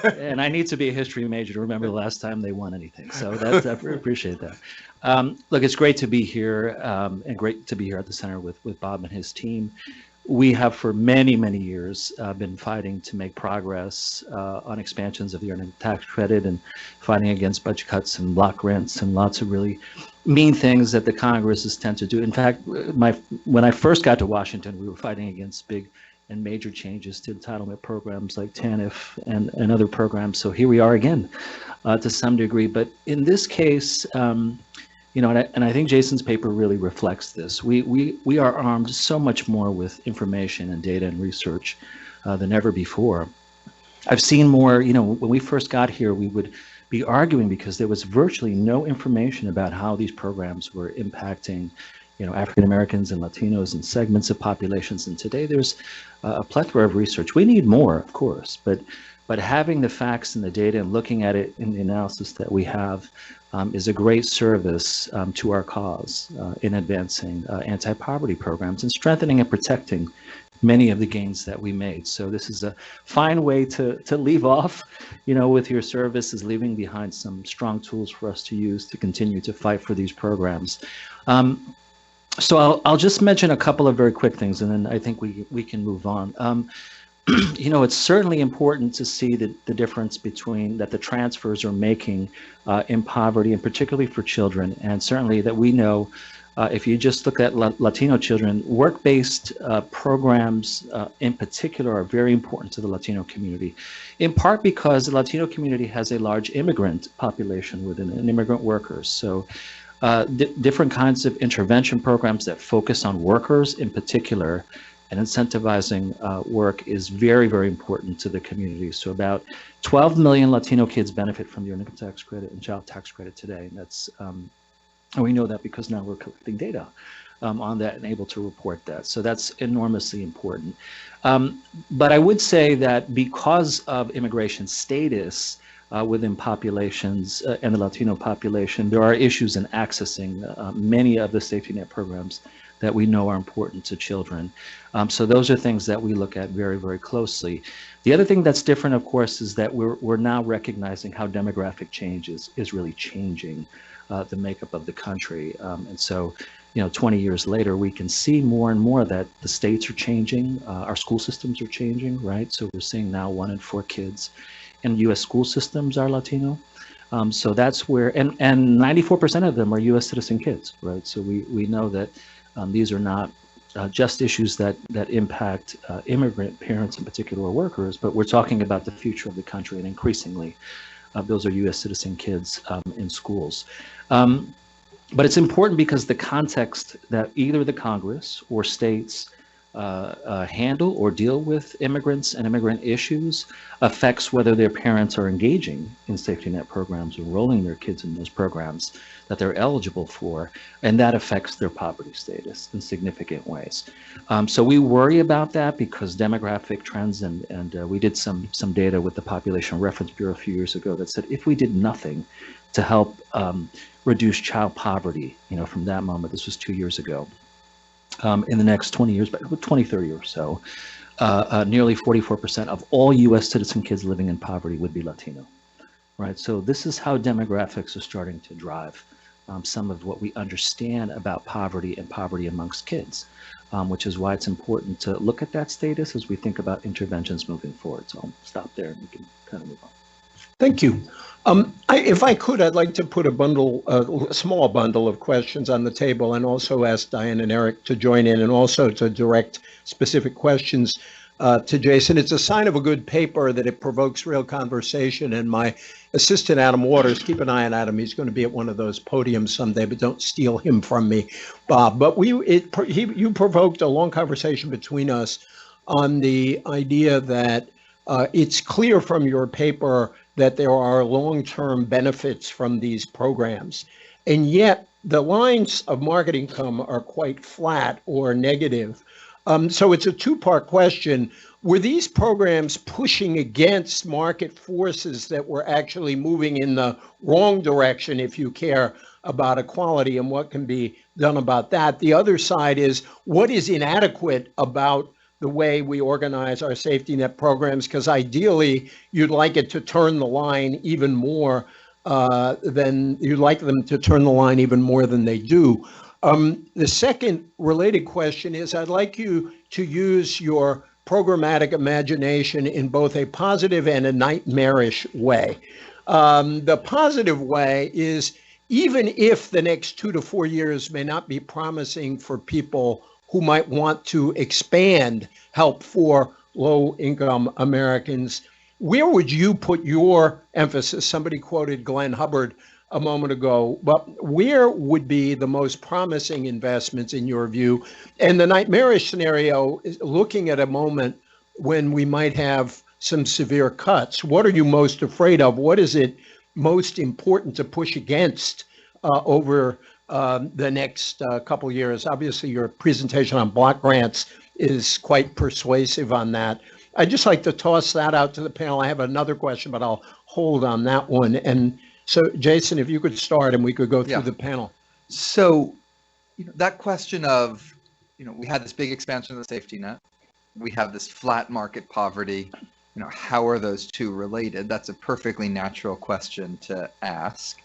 And I need to be a history major to remember the last time they won anything. So I appreciate that. Look, it's great to be here and great to be here at the center with Bob and his team. We have for many, many years been fighting to make progress on expansions of the earned tax credit and fighting against budget cuts and block grants and lots of really mean things that the Congresses tend to do. In fact, when I first got to Washington, we were fighting against big and major changes to entitlement programs like TANF and other programs. So here we are again to some degree. But in this case, and I think Jason's paper really reflects this. We are armed so much more with information and data and research than ever before. I've seen more, when we first got here, we would be arguing because there was virtually no information about how these programs were impacting, African Americans and Latinos and segments of populations. And today there's a plethora of research. We need more, of course, but having the facts and the data and looking at it in the analysis that we have is a great service to our cause in advancing anti-poverty programs and strengthening and protecting many of the gains that we made. So this is a fine way to leave off, with your service, is leaving behind some strong tools for us to use to continue to fight for these programs. So I'll just mention a couple of very quick things, and then I think we can move on. It's certainly important to see the difference between that the transfers are making in poverty, and particularly for children. And certainly that we know, if you just look at Latino children, work-based programs in particular are very important to the Latino community, in part because the Latino community has a large immigrant population within and immigrant workers. So different kinds of intervention programs that focus on workers in particular and incentivizing work is very, very important to the community. So about 12 million Latino kids benefit from the earned income tax credit and child tax credit today. And that's, and we know that because now we're collecting data on that and able to report that. So that's enormously important. But I would say that because of immigration status, within populations and the Latino population, there are issues in accessing many of the safety net programs that we know are important to children. So those are things that we look at very, very closely. The other thing that's different, of course, is that we're now recognizing how demographic change is really changing the makeup of the country. And so, 20 years later, we can see more and more that the states are changing, our school systems are changing, right? So we're seeing now 1 in 4 kids in U.S. school systems are Latino. So that's where, and 94% of them are U.S. citizen kids, right? So we know that these are not just issues that impact immigrant parents in particular or workers, but we're talking about the future of the country, and increasingly those are U.S. citizen kids in schools. But it's important because the context that either the Congress or states handle or deal with immigrants and immigrant issues affects whether their parents are engaging in safety net programs, enrolling their kids in those programs that they're eligible for, and that affects their poverty status in significant ways. So we worry about that because demographic trends, and we did some data with the Population Reference Bureau a few years ago that said if we did nothing to help reduce child poverty, from that moment, this was 2 years ago, in the next 20 years, but 2030 or so, nearly 44% of all U.S. citizen kids living in poverty would be Latino, right? So this is how demographics are starting to drive some of what we understand about poverty and poverty amongst kids, which is why it's important to look at that status as we think about interventions moving forward. So I'll stop there and we can kind of move on. Thank you. If I could, I'd like to put a small bundle of questions on the table and also ask Diane and Eric to join in and also to direct specific questions to Jason. It's a sign of a good paper that it provokes real conversation. And my assistant, Adam Waters, keep an eye on Adam. He's going to be at one of those podiums someday, but don't steal him from me, Bob. But you provoked a long conversation between us on the idea that it's clear from your paper that there are long-term benefits from these programs. And yet the lines of market income are quite flat or negative. So it's a two-part question. Were these programs pushing against market forces that were actually moving in the wrong direction, if you care about equality, and what can be done about that? The other side is, what is inadequate about the way we organize our safety net programs? Because ideally, you'd like it to turn the line even more than you'd like them to turn the line even more than they do. The second related question is, I'd like you to use your programmatic imagination in both a positive and a nightmarish way. The positive way is, even if the next 2 to 4 years may not be promising for people who might want to expand help for low-income Americans, where would you put your emphasis? Somebody quoted Glenn Hubbard a moment ago, but where would be the most promising investments in your view? And the nightmarish scenario is looking at a moment when we might have some severe cuts. What are you most afraid of? What is it most important to push against over the next couple of years? Obviously, your presentation on block grants is quite persuasive on that. I'd just like to toss that out to the panel. I have another question, but I'll hold on that one. And so, Jason, if you could start and we could go through the panel. So, that question of, we had this big expansion of the safety net. We have this flat market poverty. How are those two related? That's a perfectly natural question to ask.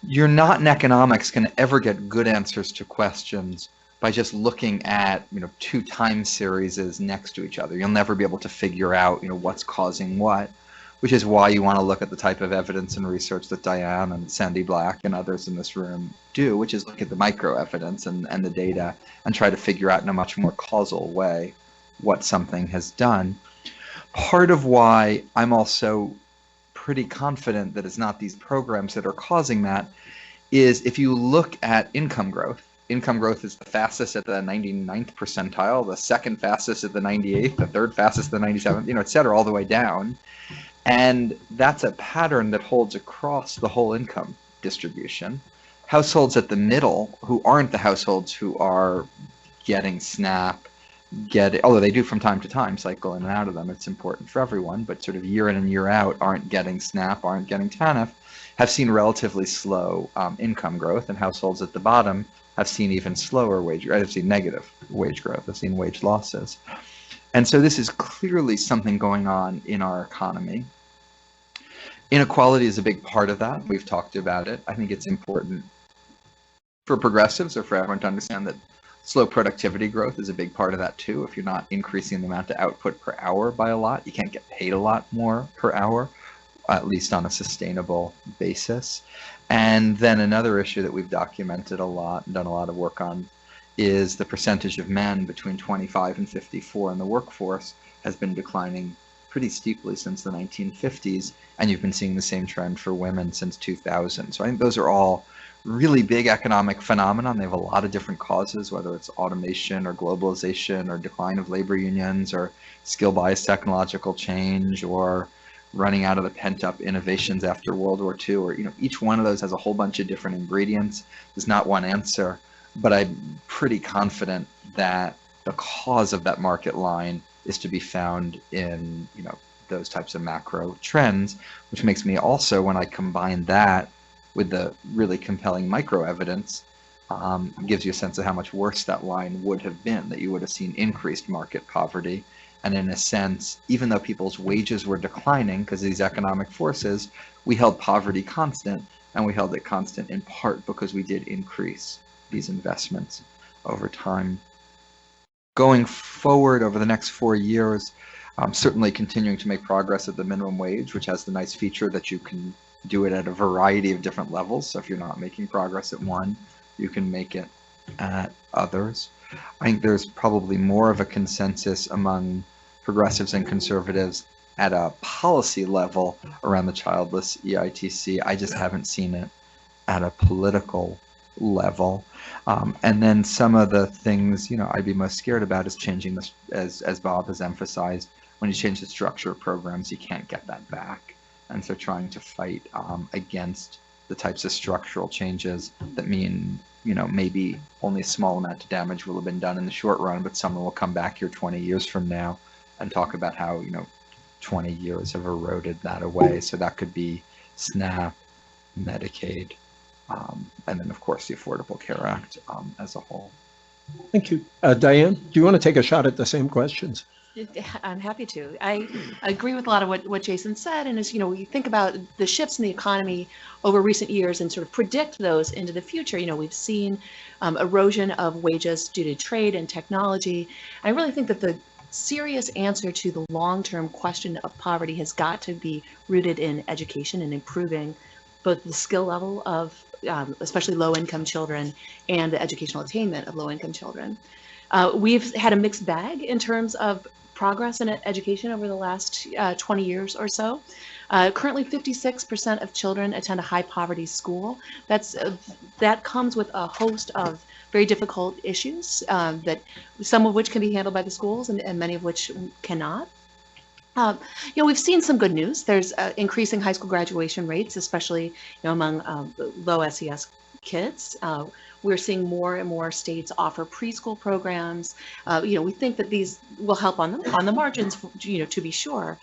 You're not in economics going to ever get good answers to questions by just looking at, 2 time series next to each other. You'll never be able to figure out, what's causing what, which is why you want to look at the type of evidence and research that Diane and Sandy Black and others in this room do, which is look at the micro evidence and the data and try to figure out in a much more causal way what something has done. Part of why I'm also pretty confident that it's not these programs that are causing that is if you look at income growth is the fastest at the 99th percentile, the second fastest at the 98th, the third fastest at the 97th, et cetera, all the way down. And that's a pattern that holds across the whole income distribution. Households at the middle, who aren't the households who are getting SNAP, get it, although they do from time to time cycle in and out of them, it's important for everyone, but sort of year in and year out aren't getting SNAP, aren't getting TANF, have seen relatively slow income growth, and households at the bottom have seen even slower have seen negative wage growth, have seen wage losses. And so this is clearly something going on in our economy. Inequality is a big part of that. We've talked about it. I think it's important for progressives or for everyone to understand that slow productivity growth is a big part of that too. If you're not increasing the amount of output per hour by a lot, you can't get paid a lot more per hour, at least on a sustainable basis. And then another issue that we've documented a lot and done a lot of work on is the percentage of men between 25 and 54 in the workforce has been declining pretty steeply since the 1950s, and you've been seeing the same trend for women since 2000. So I think those are all really big economic phenomenon. They have a lot of different causes, whether it's automation or globalization or decline of labor unions or skill-biased technological change or running out of the pent-up innovations after World War II, or each one of those has a whole bunch of different ingredients. There's not one answer, but I'm pretty confident that the cause of that market line is to be found in those types of macro trends, which makes me also, when I combine that with the really compelling micro evidence, gives you a sense of how much worse that line would have been, that you would have seen increased market poverty. And in a sense, even though people's wages were declining because of these economic forces, we held poverty constant, and we held it constant in part because we did increase these investments over time. Going forward over the next 4 years, certainly continuing to make progress at the minimum wage, which has the nice feature that you can do it at a variety of different levels. So if you're not making progress at one, you can make it at others. I think there's probably more of a consensus among progressives and conservatives at a policy level around the childless EITC. I just haven't seen it at a political level. And then some of the things, I'd be most scared about is changing this, as Bob has emphasized, when you change the structure of programs, you can't get that back. And so trying to fight against the types of structural changes that mean, maybe only a small amount of damage will have been done in the short run, but someone will come back here 20 years from now and talk about how, 20 years have eroded that away. So that could be SNAP, Medicaid, and then of course the Affordable Care Act as a whole. Thank you. Diane, do you want to take a shot at the same questions? I'm happy to. I agree with a lot of what Jason said, and as you think about the shifts in the economy over recent years and sort of predict those into the future, we've seen erosion of wages due to trade and technology. I really think that the serious answer to the long-term question of poverty has got to be rooted in education and improving both the skill level of especially low-income children and the educational attainment of low-income children. We've had a mixed bag in terms of progress in education over the last 20 years or so. Currently, 56% of children attend a high poverty school. That comes with a host of very difficult issues that some of which can be handled by the schools and many of which cannot. We've seen some good news. There's increasing high school graduation rates, especially among low SES kids. We're seeing more and more states offer preschool programs. We think that these will help on the margins, to be sure.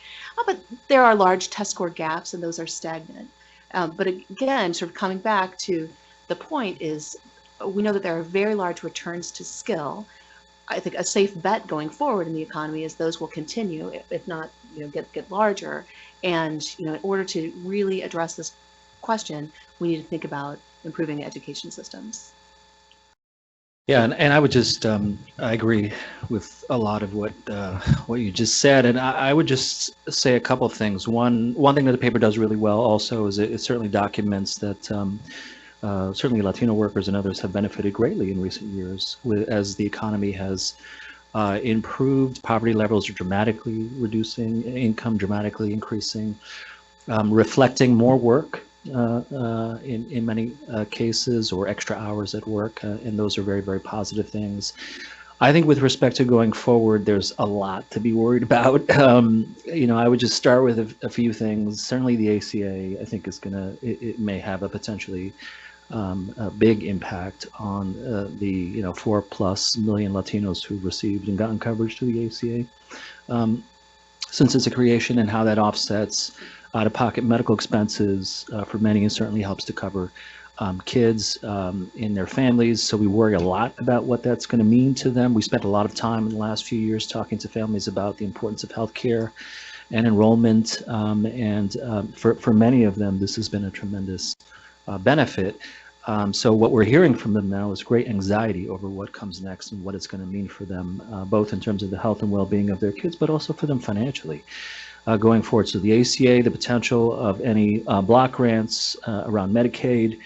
But there are large test score gaps, and those are stagnant. But again, sort of coming back to the point is, we know that there are very large returns to skill. I think a safe bet going forward in the economy is those will continue, if not, get larger. And in order to really address this question, we need to think about improving education systems. Yeah, and I would just I agree with a lot of what you just said, and I would just say a couple of things. One thing that the paper does really well also is it certainly documents that certainly Latino workers and others have benefited greatly in recent years as the economy has improved. Poverty levels are dramatically reducing, income dramatically increasing, reflecting more work in many cases, or extra hours at work, and those are very, very positive things. I think with respect to going forward, there's a lot to be worried about. I would just start with a few things. Certainly the ACA, I think, it may have a potentially a big impact on the 4+ million Latinos who received and gotten coverage through the ACA since its creation, and how that offsets out-of-pocket medical expenses for many, and certainly helps to cover kids in their families. So we worry a lot about what that's going to mean to them. We spent a lot of time in the last few years talking to families about the importance of healthcare and enrollment, and for many of them, this has been a tremendous benefit. So what we're hearing from them now is great anxiety over what comes next and what it's going to mean for them, both in terms of the health and well-being of their kids, but also for them financially going forward. So the ACA, the potential of any block grants around Medicaid.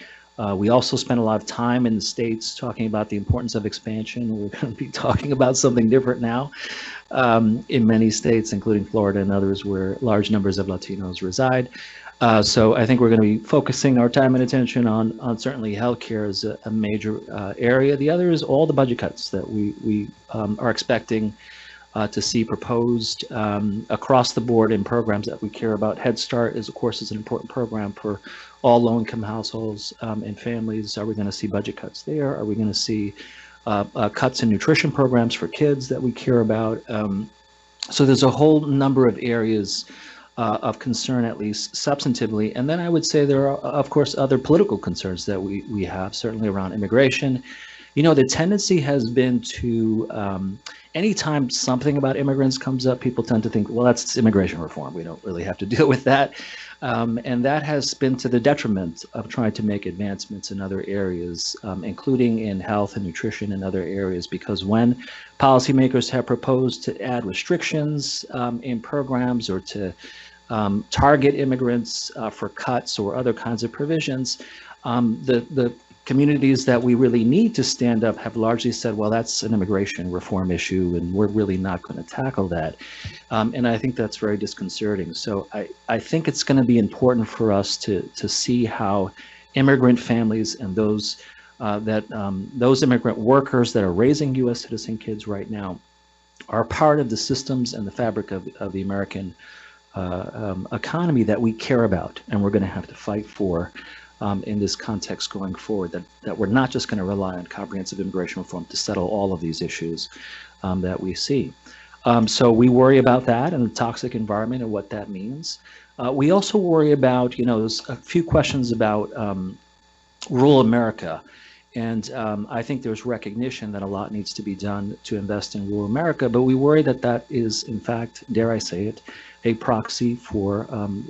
We also spent a lot of time in the States talking about the importance of expansion. We're going to be talking about something different now in many states, including Florida and others, where large numbers of Latinos reside. So I think we're going to be focusing our time and attention on certainly healthcare as a major area. The other is all the budget cuts that we are expecting to see proposed across the board in programs that we care about. Head Start is, of course, is an important program for all low-income households and families. Are we going to see budget cuts there? Are we going to see cuts in nutrition programs for kids that we care about? So there's a whole number of areas of concern, at least substantively. And then I would say there are, of course, other political concerns that we have, certainly around immigration. You know, the tendency has been to, anytime something about immigrants comes up, people tend to think, well, that's immigration reform. We don't really have to deal with that. And that has been to the detriment of trying to make advancements in other areas, including in health and nutrition and other areas, because when policymakers have proposed to add restrictions in programs or to target immigrants for cuts or other kinds of provisions, the communities that we really need to stand up have largely said, well, that's an immigration reform issue, and we're really not going to tackle that. And I think that's very disconcerting. So I think it's going to be important for us to see how immigrant families and those immigrant workers that are raising U.S. citizen kids right now are part of the systems and the fabric of the American economy that we care about, and we're going to have to fight for in this context going forward, that we're not just going to rely on comprehensive immigration reform to settle all of these issues that we see. So we worry about that and the toxic environment and what that means. We also worry about, there's a few questions about rural America. And I think there's recognition that a lot needs to be done to invest in rural America, but we worry that that is, in fact, dare I say it, a proxy for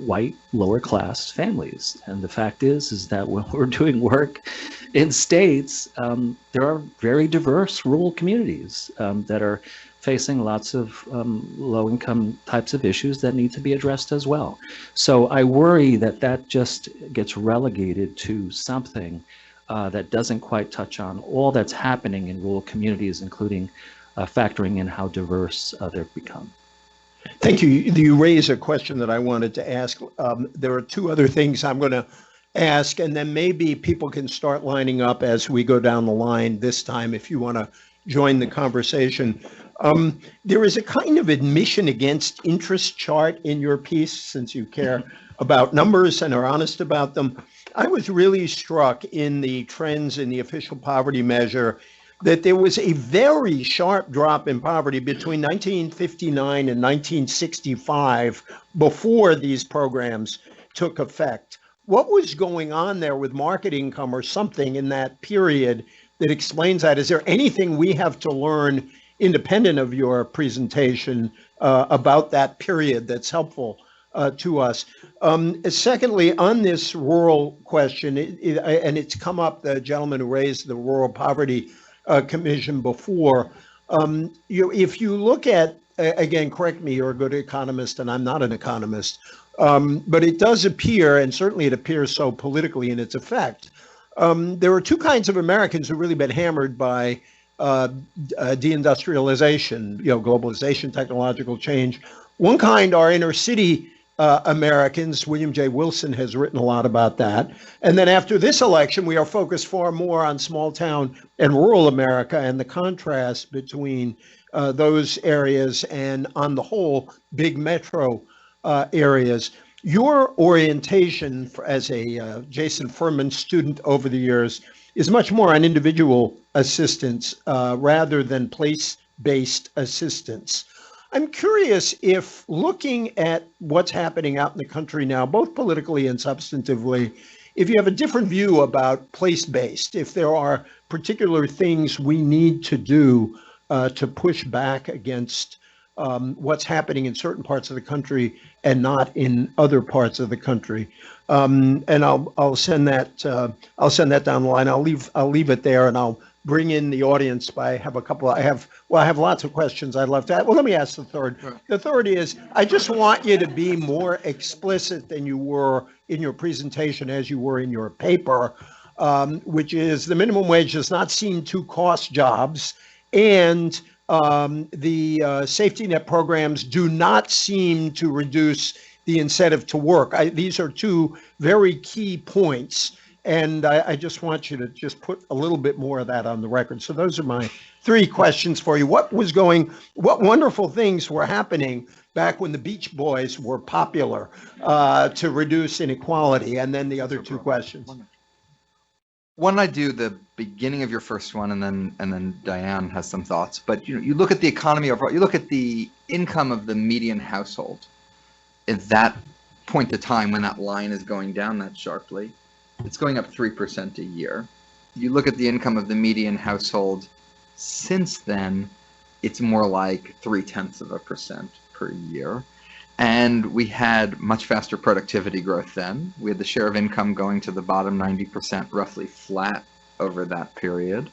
white lower class families. And the fact is that when we're doing work in states, there are very diverse rural communities that are facing lots of low income types of issues that need to be addressed as well. So I worry that that just gets relegated to something that doesn't quite touch on all that's happening in rural communities, including factoring in how diverse they've become. Thank you. You raise a question that I wanted to ask. There are two other things I'm going to ask, and then maybe people can start lining up as we go down the line this time if you want to join the conversation. There is a kind of admission against interest chart in your piece, since you care about numbers and are honest about them. I was really struck in the trends in the official poverty measure that there was a very sharp drop in poverty between 1959 and 1965 before these programs took effect. What was going on there with market income or something in that period that explains that? Is there anything we have to learn independent of your presentation about that period that's helpful to us? Secondly, on this rural question, and it's come up, the gentleman who raised the Rural Poverty Commission before, if you look at, again, correct me, you're a good economist and I'm not an economist, but it does appear, and certainly it appears so politically in its effect, there are two kinds of Americans who've really been hammered by deindustrialization, globalization, technological change. One kind are inner city Americans. William J. Wilson has written a lot about that. And then after this election, we are focused far more on small town and rural America and the contrast between those areas and, on the whole, big metro areas. Your orientation as a Jason Furman student over the years is much more on individual assistance rather than place-based assistance. I'm curious if, looking at what's happening out in the country now, both politically and substantively, if you have a different view about place-based, if there are particular things we need to do to push back against what's happening in certain parts of the country and not in other parts of the country. And I'll send that down the line. I'll leave it there, and I'll bring in the audience. I have lots of questions I'd love to ask. Well, let me ask the third. The third is, I just want you to be more explicit than you were in your presentation as you were in your paper, which is the minimum wage does not seem to cost jobs, and the safety net programs do not seem to reduce the incentive to work. These are two very key points, and I just want you to just put a little bit more of that on the record. So those are my three questions for you. What wonderful things were happening back when the Beach Boys were popular to reduce inequality? And then the other two questions. Why don't I do the beginning of your first one, and then Diane has some thoughts. But you look at the economy overall. You look at the income of the median household. At that point of time when that line is going down that sharply, it's going up 3% a year. You look at the income of the median household since then, it's more like 0.3% per year. And we had much faster productivity growth then. We had the share of income going to the bottom 90% roughly flat over that period.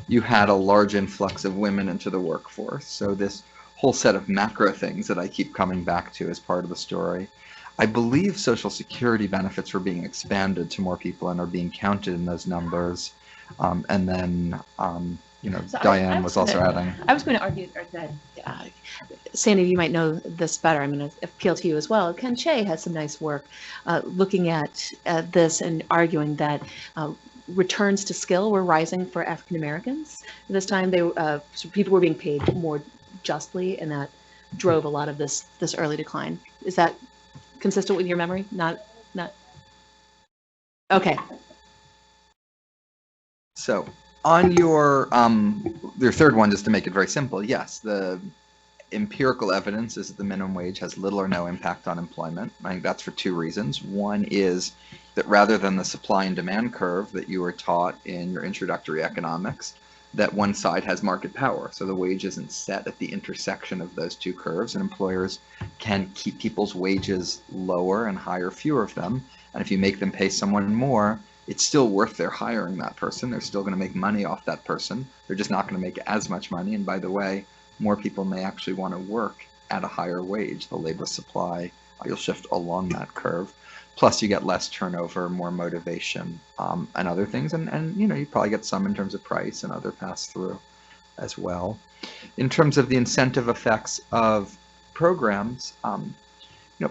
You had a large influx of women into the workforce. So this whole set of macro things that I keep coming back to as part of the story. I believe Social Security benefits were being expanded to more people and are being counted in those numbers. And then, so Diane was also adding. I was going to argue that, Sandy, you might know this better. I'm going to appeal to you as well. Ken Che has some nice work looking at this and arguing that returns to skill were rising for African Americans. This time, so people were being paid more justly, and that drove a lot of this early decline. Is that consistent with your memory? Not. Okay. So on your third one, just to make it very simple, yes, the empirical evidence is that the minimum wage has little or no impact on employment. I think that's for two reasons. One is that rather than the supply and demand curve that you were taught in your introductory economics, that one side has market power. So the wage isn't set at the intersection of those two curves, and employers can keep people's wages lower and hire fewer of them. And if you make them pay someone more, it's still worth their hiring that person. They're still going to make money off that person. They're just not going to make as much money. And by the way, more people may actually want to work at a higher wage. The labor supply, you'll shift along that curve. Plus you get less turnover, more motivation, and other things. And you probably get some in terms of price and other pass through as well. In terms of the incentive effects of programs,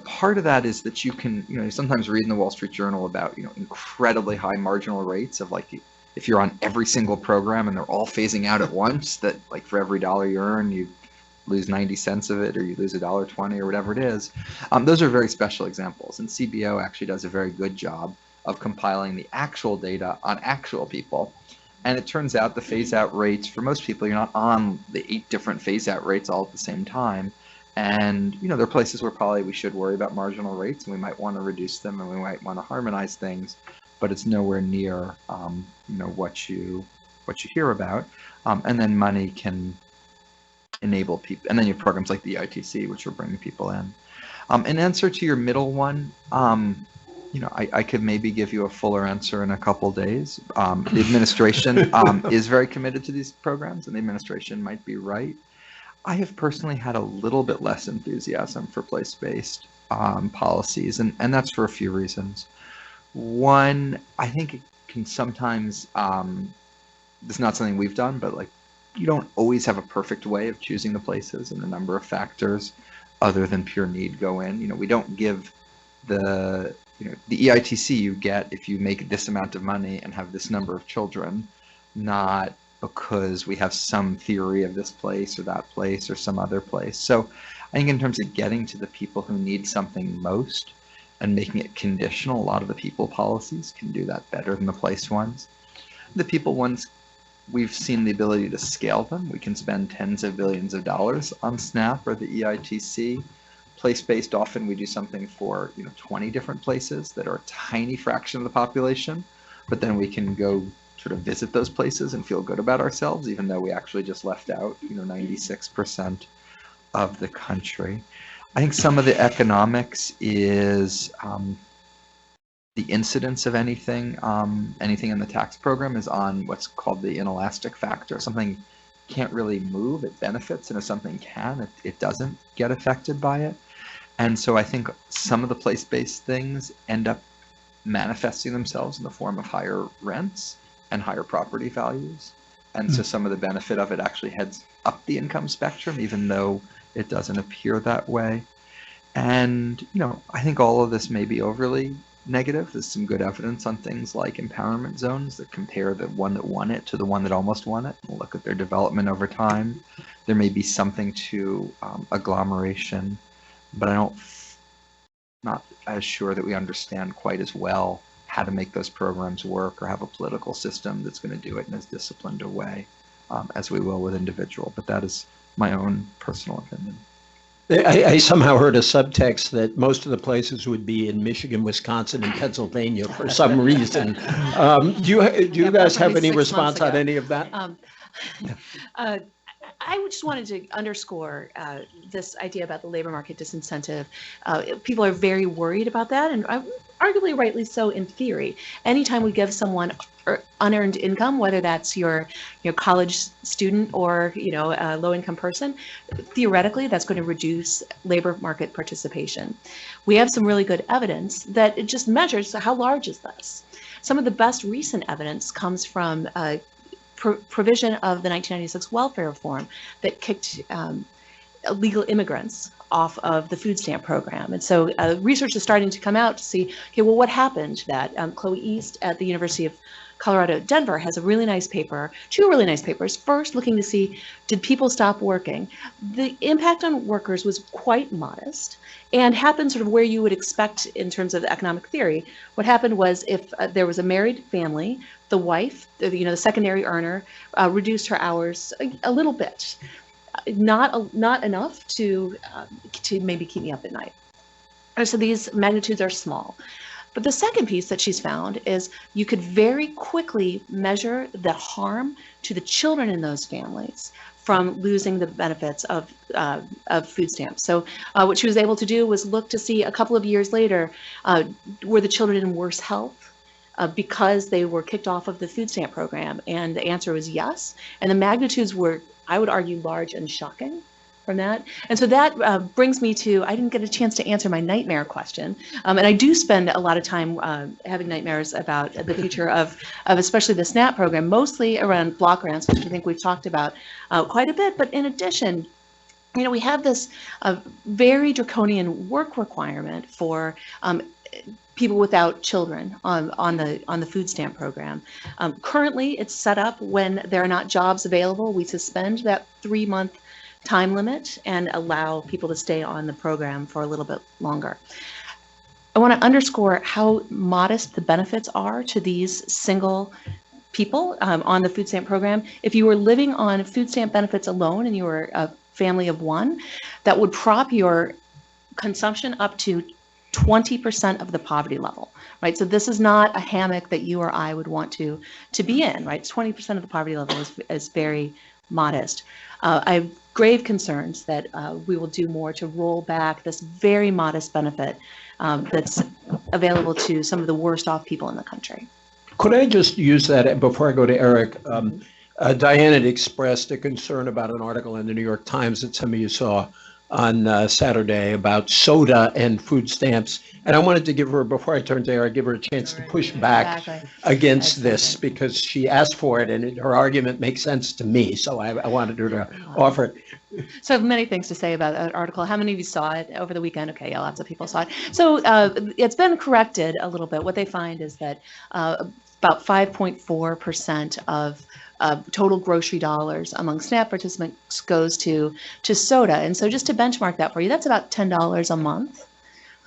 part of that is that you can, you sometimes read in the Wall Street Journal about, incredibly high marginal rates of like, if you're on every single program and they're all phasing out at once, that like for every dollar you earn, you lose 90 cents of it, or you lose $1.20 or whatever it is. Those are very special examples. And CBO actually does a very good job of compiling the actual data on actual people. And it turns out the phase out rates for most people, you're not on the 8 different phase out rates all at the same time. And, there are places where probably we should worry about marginal rates, and we might want to reduce them, and we might want to harmonize things, but it's nowhere near, what you hear about. And then money can enable people, and then you have programs like the ITC, which are bringing people in. In answer to your middle one, I could maybe give you a fuller answer in a couple days. The administration is very committed to these programs, and the administration might be right. I have personally had a little bit less enthusiasm for place-based policies, and that's for a few reasons. One, I think it can sometimes, this is not something we've done, but like, you don't always have a perfect way of choosing the places, and a number of factors other than pure need go in. We don't give the EITC you get if you make this amount of money and have this number of children, not because we have some theory of this place or that place or some other place. So I think in terms of getting to the people who need something most, and making it conditional. A lot of the people policies can do that better than the place ones. The people ones, we've seen the ability to scale them. We can spend tens of billions of dollars on SNAP or the EITC. Place-based, often we do something for 20 different places that are a tiny fraction of the population, but then we can go sort of visit those places and feel good about ourselves, even though we actually just left out 96% of the country. I think some of the economics is the incidence of anything in the tax program is on what's called the inelastic factor. Something can't really move, it benefits, and if something can, it doesn't get affected by it. And so I think some of the place-based things end up manifesting themselves in the form of higher rents and higher property values. And so some of the benefit of it actually heads up the income spectrum, even though it doesn't appear that way. And, I think all of this may be overly negative. There's some good evidence on things like empowerment zones that compare the one that won it to the one that almost won it and look at their development over time. There may be something to agglomeration, but not as sure that we understand quite as well how to make those programs work or have a political system that's going to do it in as disciplined a way as we will with individual. But that is my own personal opinion. I somehow heard a subtext that most of the places would be in Michigan, Wisconsin, and Pennsylvania for some reason. Do you guys have any response on any of that? I just wanted to underscore this idea about the labor market disincentive. People are very worried about that, and arguably rightly so in theory. Anytime we give someone unearned income, whether that's your college student or a low-income person, theoretically that's going to reduce labor market participation. We have some really good evidence that it just measures how large is this. Some of the best recent evidence comes from provision of the 1996 welfare reform that kicked illegal immigrants off of the food stamp program. And so research is starting to come out to see, okay, well, what happened to that? Chloe East at the University of Colorado, Denver has a really nice paper, two really nice papers. First, looking to see, did people stop working? The impact on workers was quite modest and happened sort of where you would expect in terms of economic theory. What happened was if there was a married family, the wife, the secondary earner, reduced her hours a little bit, not enough to maybe keep me up at night. And so these magnitudes are small. But the second piece that she's found is you could very quickly measure the harm to the children in those families from losing the benefits of food stamps. So what she was able to do was look to see a couple of years later, were the children in worse health because they were kicked off of the food stamp program? And the answer was yes. And the magnitudes were, I would argue, large and shocking from that. And so that brings me to, I didn't get a chance to answer my nightmare question. And I do spend a lot of time having nightmares about the future of especially the SNAP program, mostly around block grants, which I think we've talked about quite a bit. But in addition, we have this very draconian work requirement for people without children on the food stamp program. Currently, it's set up when there are not jobs available. We suspend that 3-month time limit and allow people to stay on the program for a little bit longer. I want to underscore how modest the benefits are to these single people on the food stamp program. If you were living on food stamp benefits alone and you were a family of one, that would prop your consumption up to 20% of the poverty level, right? So this is not a hammock that you or I would want to be in, right? 20% of the poverty level is very modest. I have grave concerns that we will do more to roll back this very modest benefit that's available to some of the worst off people in the country. Could I just use that before I go to Eric? Diane had expressed a concern about an article in the New York Times that some of you saw on Saturday about soda and food stamps. And I wanted to give her, before I turn to Eric, give her a chance to push back against this because she asked for it and her argument makes sense to me. So I wanted her to offer it. So I have many things to say about that article. How many of you saw it over the weekend? Okay, yeah, lots of people saw it. So it's been corrected a little bit. What they find is that about 5.4% of total grocery dollars among SNAP participants goes to soda. And so just to benchmark that for you, that's about $10 a month.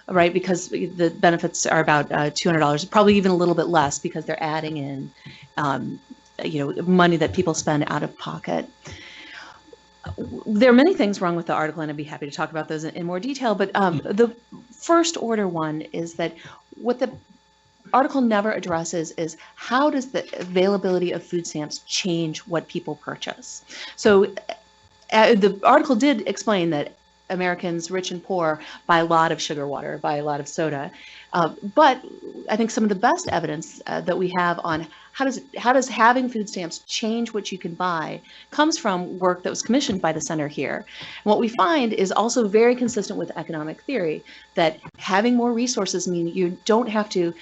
right? Because the benefits are about $200, probably even a little bit less because they're adding in, money that people spend out of pocket. There are many things wrong with the article, and I'd be happy to talk about those in more detail. But the first order one is that what the article never addresses is how does the availability of food stamps change what people purchase? So the article did explain that Americans, rich and poor, buy a lot of sugar water, buy a lot of soda. But I think some of the best evidence that we have on how does having food stamps change what you can buy comes from work that was commissioned by the center here. And what we find is also very consistent with economic theory, that having more resources mean you don't have to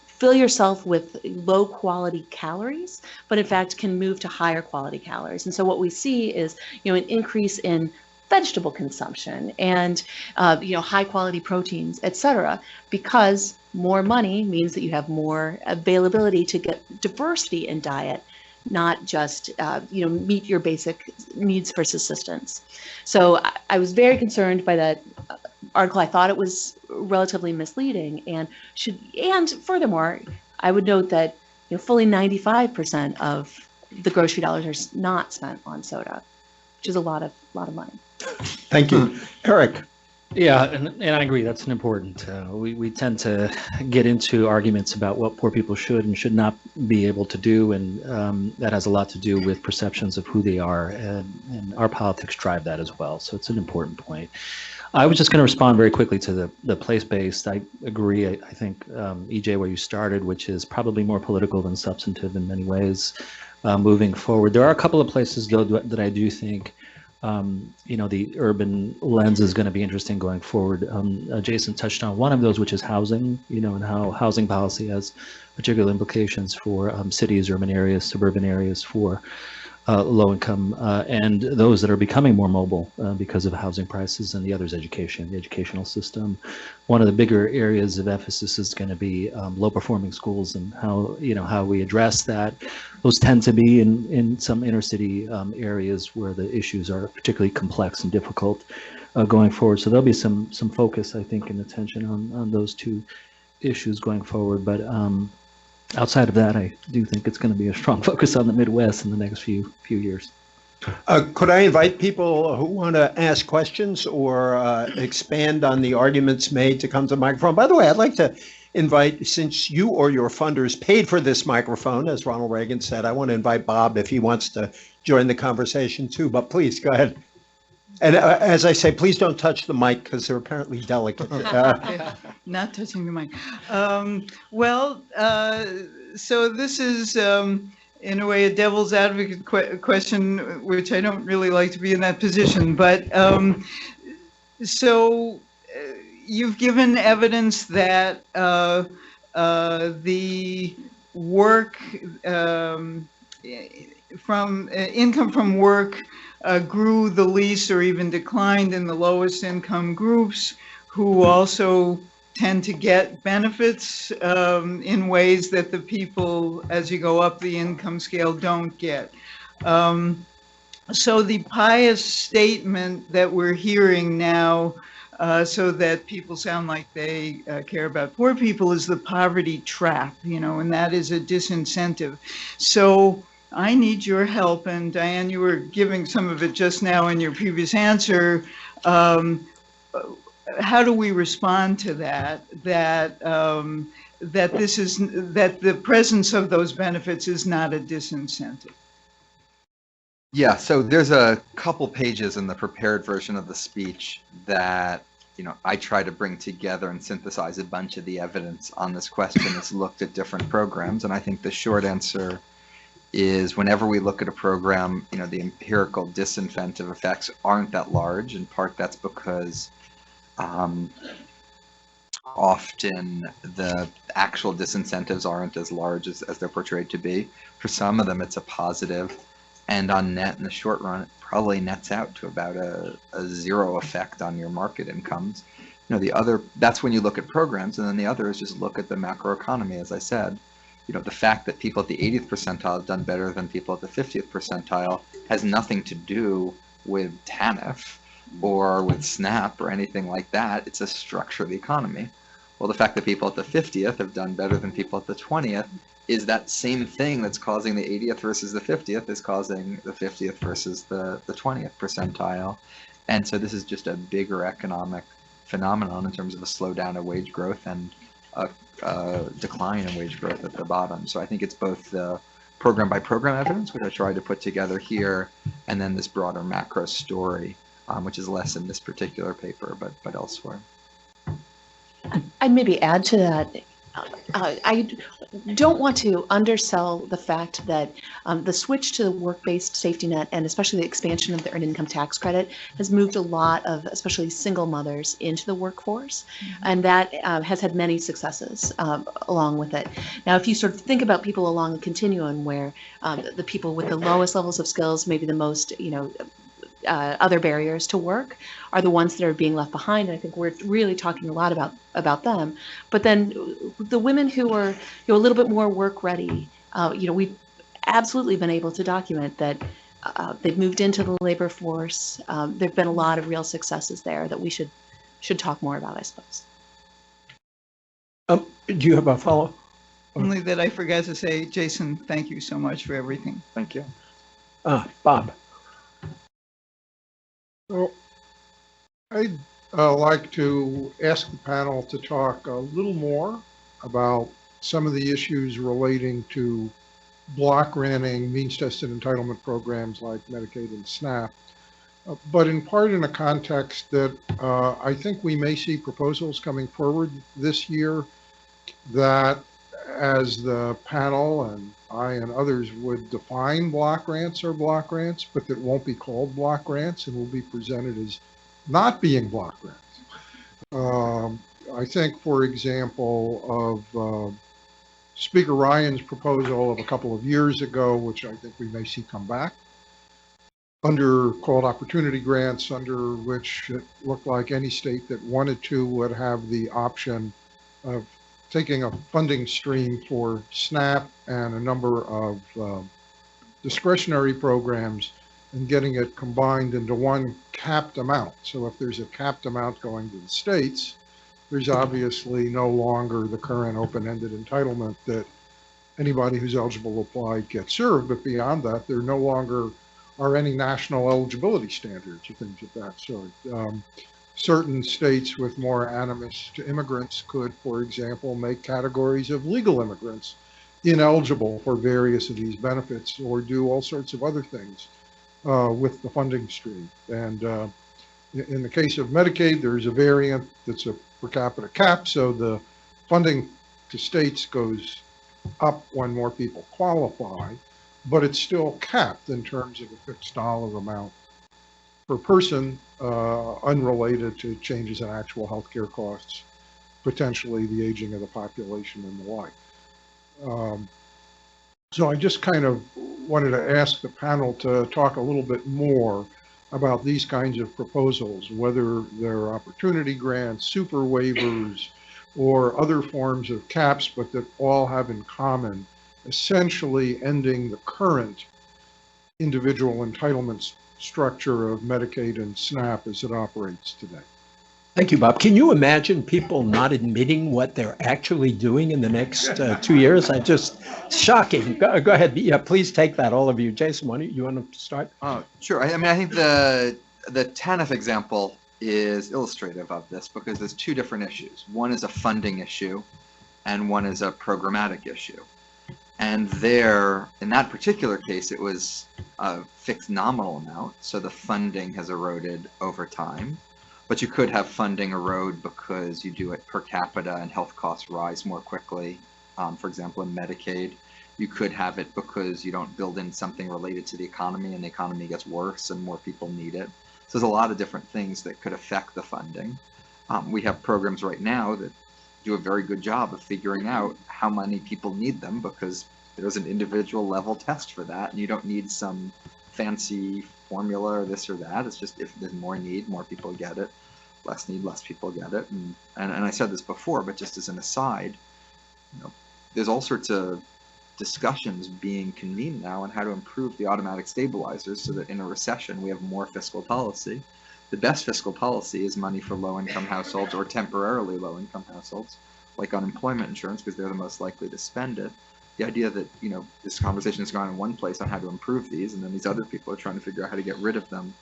fill yourself with low quality calories, but in fact can move to higher quality calories. And so what we see is an increase in vegetable consumption and high quality proteins, et cetera, because more money means that you have more availability to get diversity in diet, not just meet your basic needs for subsistence. So I was very concerned by that article. I thought it was relatively misleading, and furthermore, I would note that fully 95% of the grocery dollars are not spent on soda, which is a lot of money. Thank you. Eric. Yeah, and I agree. That's an important. We tend to get into arguments about what poor people should and should not be able to do, and that has a lot to do with perceptions of who they are, and our politics drive that as well. So it's an important point. I was just going to respond very quickly to the place-based. I agree. I think, EJ, where you started, which is probably more political than substantive in many ways, moving forward. There are a couple of places, though, that I do think the urban lens is going to be interesting going forward. Jason touched on one of those, which is housing, and how housing policy has particular implications for cities, urban areas, suburban areas, for low income and those that are becoming more mobile because of housing prices, and the other is education, the educational system. One of the bigger areas of emphasis is going to be low performing schools and how we address that. Those tend to be in some inner city areas where the issues are particularly complex and difficult going forward. So there'll be some focus, I think, and attention on those two issues going forward. But outside of that, I do think it's going to be a strong focus on the Midwest in the next few years. Could I invite people who want to ask questions or expand on the arguments made to come to the microphone? By the way, I'd like to invite, since you or your funders paid for this microphone, as Ronald Reagan said, I want to invite Bob if he wants to join the conversation too, but please go ahead. And as I say, please don't touch the mic because they're apparently delicate. Not touching the mic. So this is, in a way, a devil's advocate question, which I don't really like to be in that position. But you've given evidence that the work from income from work grew the least or even declined in the lowest income groups, who also tend to get benefits in ways that the people, as you go up the income scale, don't get. So the pious statement that we're hearing now, so that people sound like they care about poor people, is the poverty trap, and that is a disincentive. So I need your help, and Diane, you were giving some of it just now in your previous answer. How do we respond to that? That the presence of those benefits is not a disincentive. Yeah, so there's a couple pages in the prepared version of the speech that I try to bring together and synthesize a bunch of the evidence on this question that's looked at different programs, and I think the short answer is whenever we look at a program, the empirical disincentive effects aren't that large. In part, that's because often the actual disincentives aren't as large as they're portrayed to be. For some of them, it's a positive, and on net in the short run, it probably nets out to about a zero effect on your market incomes. That's when you look at programs, and then the other is just look at the macroeconomy, as I said. The fact that people at the 80th percentile have done better than people at the 50th percentile has nothing to do with TANF. or with SNAP or anything like that. It's a structure of the economy. Well, the fact that people at the 50th have done better than people at the 20th is that same thing that's causing the 80th versus the 50th is causing the 50th versus the 20th percentile. And so this is just a bigger economic phenomenon in terms of a slowdown of wage growth and a decline in wage growth at the bottom. So I think it's both the program by program evidence, which I tried to put together here, and then this broader macro story, which is less in this particular paper, but elsewhere. I'd maybe add to that. I don't want to undersell the fact that the switch to the work-based safety net and especially the expansion of the earned income tax credit has moved a lot of especially single mothers into the workforce, and that has had many successes along with it. Now, if you sort of think about people along the continuum where the people with the lowest levels of skills, maybe the most, other barriers to work are the ones that are being left behind. And I think we're really talking a lot about them. But then the women who are a little bit more work ready, we've absolutely been able to document that they've moved into the labor force. There've been a lot of real successes there that we should talk more about, I suppose. Do you have a follow? Only that I forgot to say, Jason, thank you so much for everything. Thank you. Bob. Well, I'd like to ask the panel to talk a little more about some of the issues relating to block granting, means-tested entitlement programs like Medicaid and SNAP, but in part in a context that I think we may see proposals coming forward this year that, as the panel and I and others would define block grants or block grants, but that won't be called block grants and will be presented as not being block grants. I think, for example, of Speaker Ryan's proposal of a couple of years ago, which I think we may see come back, under called opportunity grants, under which it looked like any state that wanted to would have the option of taking a funding stream for SNAP and a number of discretionary programs and getting it combined into one capped amount. So if there's a capped amount going to the states, there's obviously no longer the current open-ended entitlement that anybody who's eligible to apply gets served. But beyond that, there no longer are any national eligibility standards or things of that sort. Certain states with more animus to immigrants could, for example, make categories of legal immigrants ineligible for various of these benefits, or do all sorts of other things with the funding stream. And in the case of Medicaid, there's a variant that's a per capita cap, so the funding to states goes up when more people qualify, but it's still capped in terms of a fixed dollar amount per person, unrelated to changes in actual healthcare costs, potentially the aging of the population and the like. So I just kind of wanted to ask the panel to talk a little bit more about these kinds of proposals, whether they're opportunity grants, super waivers, or other forms of caps, but that all have in common essentially ending the current individual entitlements structure of Medicaid and SNAP as it operates today. Thank you, Bob. Can you imagine people not admitting what they're actually doing in the next 2 years? Shocking. Go ahead. Yeah, please take that, all of you. Jason, you want to start? Sure. I mean, I think the TANF example is illustrative of this because there's two different issues. One is a funding issue and one is a programmatic issue. And there, in that particular case, it was a fixed nominal amount, so the funding has eroded over time. But you could have funding erode because you do it per capita and health costs rise more quickly. For example, in Medicaid, you could have it because you don't build in something related to the economy and the economy gets worse and more people need it. So there's a lot of different things that could affect the funding. We have programs right now that do a very good job of figuring out how many people need them because there's an individual level test for that. And you don't need some fancy formula or this or that. It's just if there's more need, more people get it. Less need, less people get it. And I said this before, but just as an aside, there's all sorts of discussions being convened now on how to improve the automatic stabilizers so that in a recession we have more fiscal policy. The best fiscal policy is money for low-income households or temporarily low-income households, like unemployment insurance, because they're the most likely to spend it. The idea that, this conversation has gone in one place on how to improve these, and then these other people are trying to figure out how to get rid of them,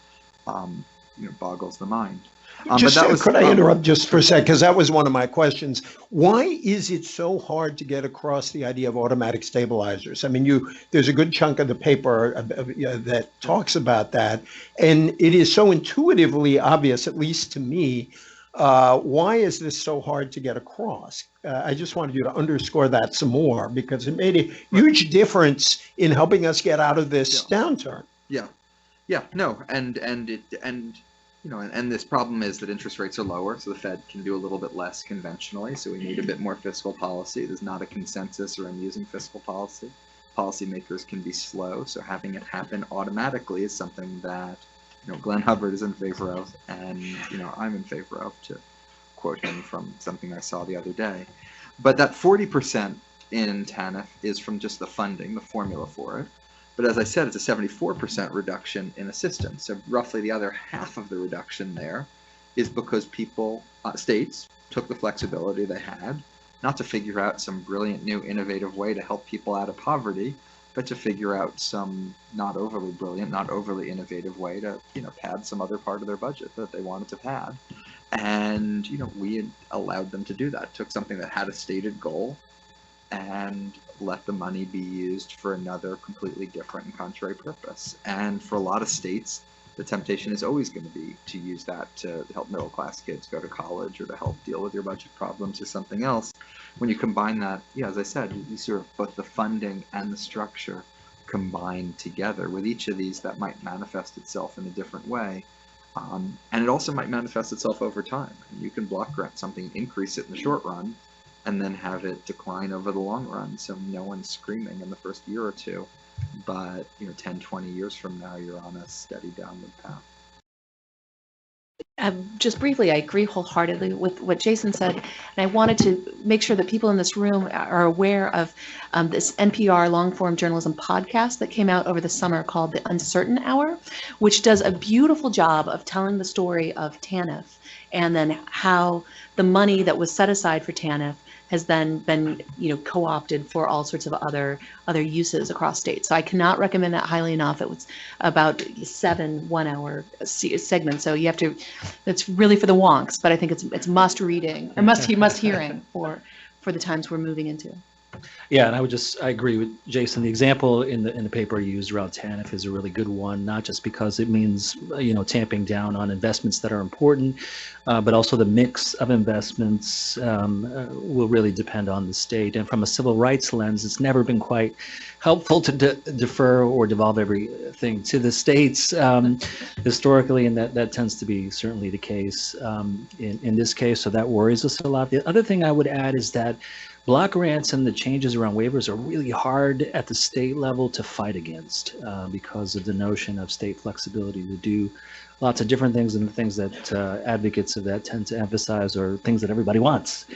boggles the mind. Could I interrupt just for a sec? Because that was one of my questions. Why is it so hard to get across the idea of automatic stabilizers? I mean, there's a good chunk of the paper that talks about that, and it is so intuitively obvious, at least to me. Why is this so hard to get across? I just wanted you to underscore that some more, because it made a huge difference in helping us get out of this downturn. And this problem is that interest rates are lower, so the Fed can do a little bit less conventionally, so we need a bit more fiscal policy. There's not a consensus around using fiscal policy. Policymakers can be slow, so having it happen automatically is something that Glenn Hubbard is in favor of, and I'm in favor of, to quote him from something I saw the other day. But that 40% in TANF is from just the funding, the formula for it. But as I said, it's a 74% reduction in assistance. So roughly the other half of the reduction there is because states took the flexibility they had, not to figure out some brilliant new innovative way to help people out of poverty, but to figure out some not overly brilliant, not overly innovative way to, pad some other part of their budget that they wanted to pad. And, we allowed them to do that. Took something that had a stated goal and let the money be used for another completely different and contrary purpose. And for a lot of states, the temptation is always going to be to use that to help middle-class kids go to college or to help deal with your budget problems or something else. When you combine that, as I said, you sort of both the funding and the structure combined together. With each of these, that might manifest itself in a different way. And it also might manifest itself over time. You can block grant something, increase it in the short run, and then have it decline over the long run. So no one's screaming in the first year or two, but 10, 20 years from now, you're on a steady downward path. Just briefly, I agree wholeheartedly with what Jason said, and I wanted to make sure that people in this room are aware of this NPR long-form journalism podcast that came out over the summer called The Uncertain Hour, which does a beautiful job of telling the story of TANF and then how the money that was set aside for TANF has then been, co-opted for all sorts of other uses across states. So I cannot recommend that highly enough. It was about 7 one-hour segments. So you have to. It's really for the wonks, but I think it's must reading or must hearing for the times we're moving into. Yeah, and I agree with Jason. The example in the paper used around TANF is a really good one, not just because it means tamping down on investments that are important, but also the mix of investments will really depend on the state. And from a civil rights lens, it's never been quite helpful to defer or devolve everything to the states historically, and that tends to be certainly the case in this case. So that worries us a lot. The other thing I would add is that block grants and the changes around waivers are really hard at the state level to fight against because of the notion of state flexibility to do lots of different things, and the things that advocates of that tend to emphasize are things that everybody wants.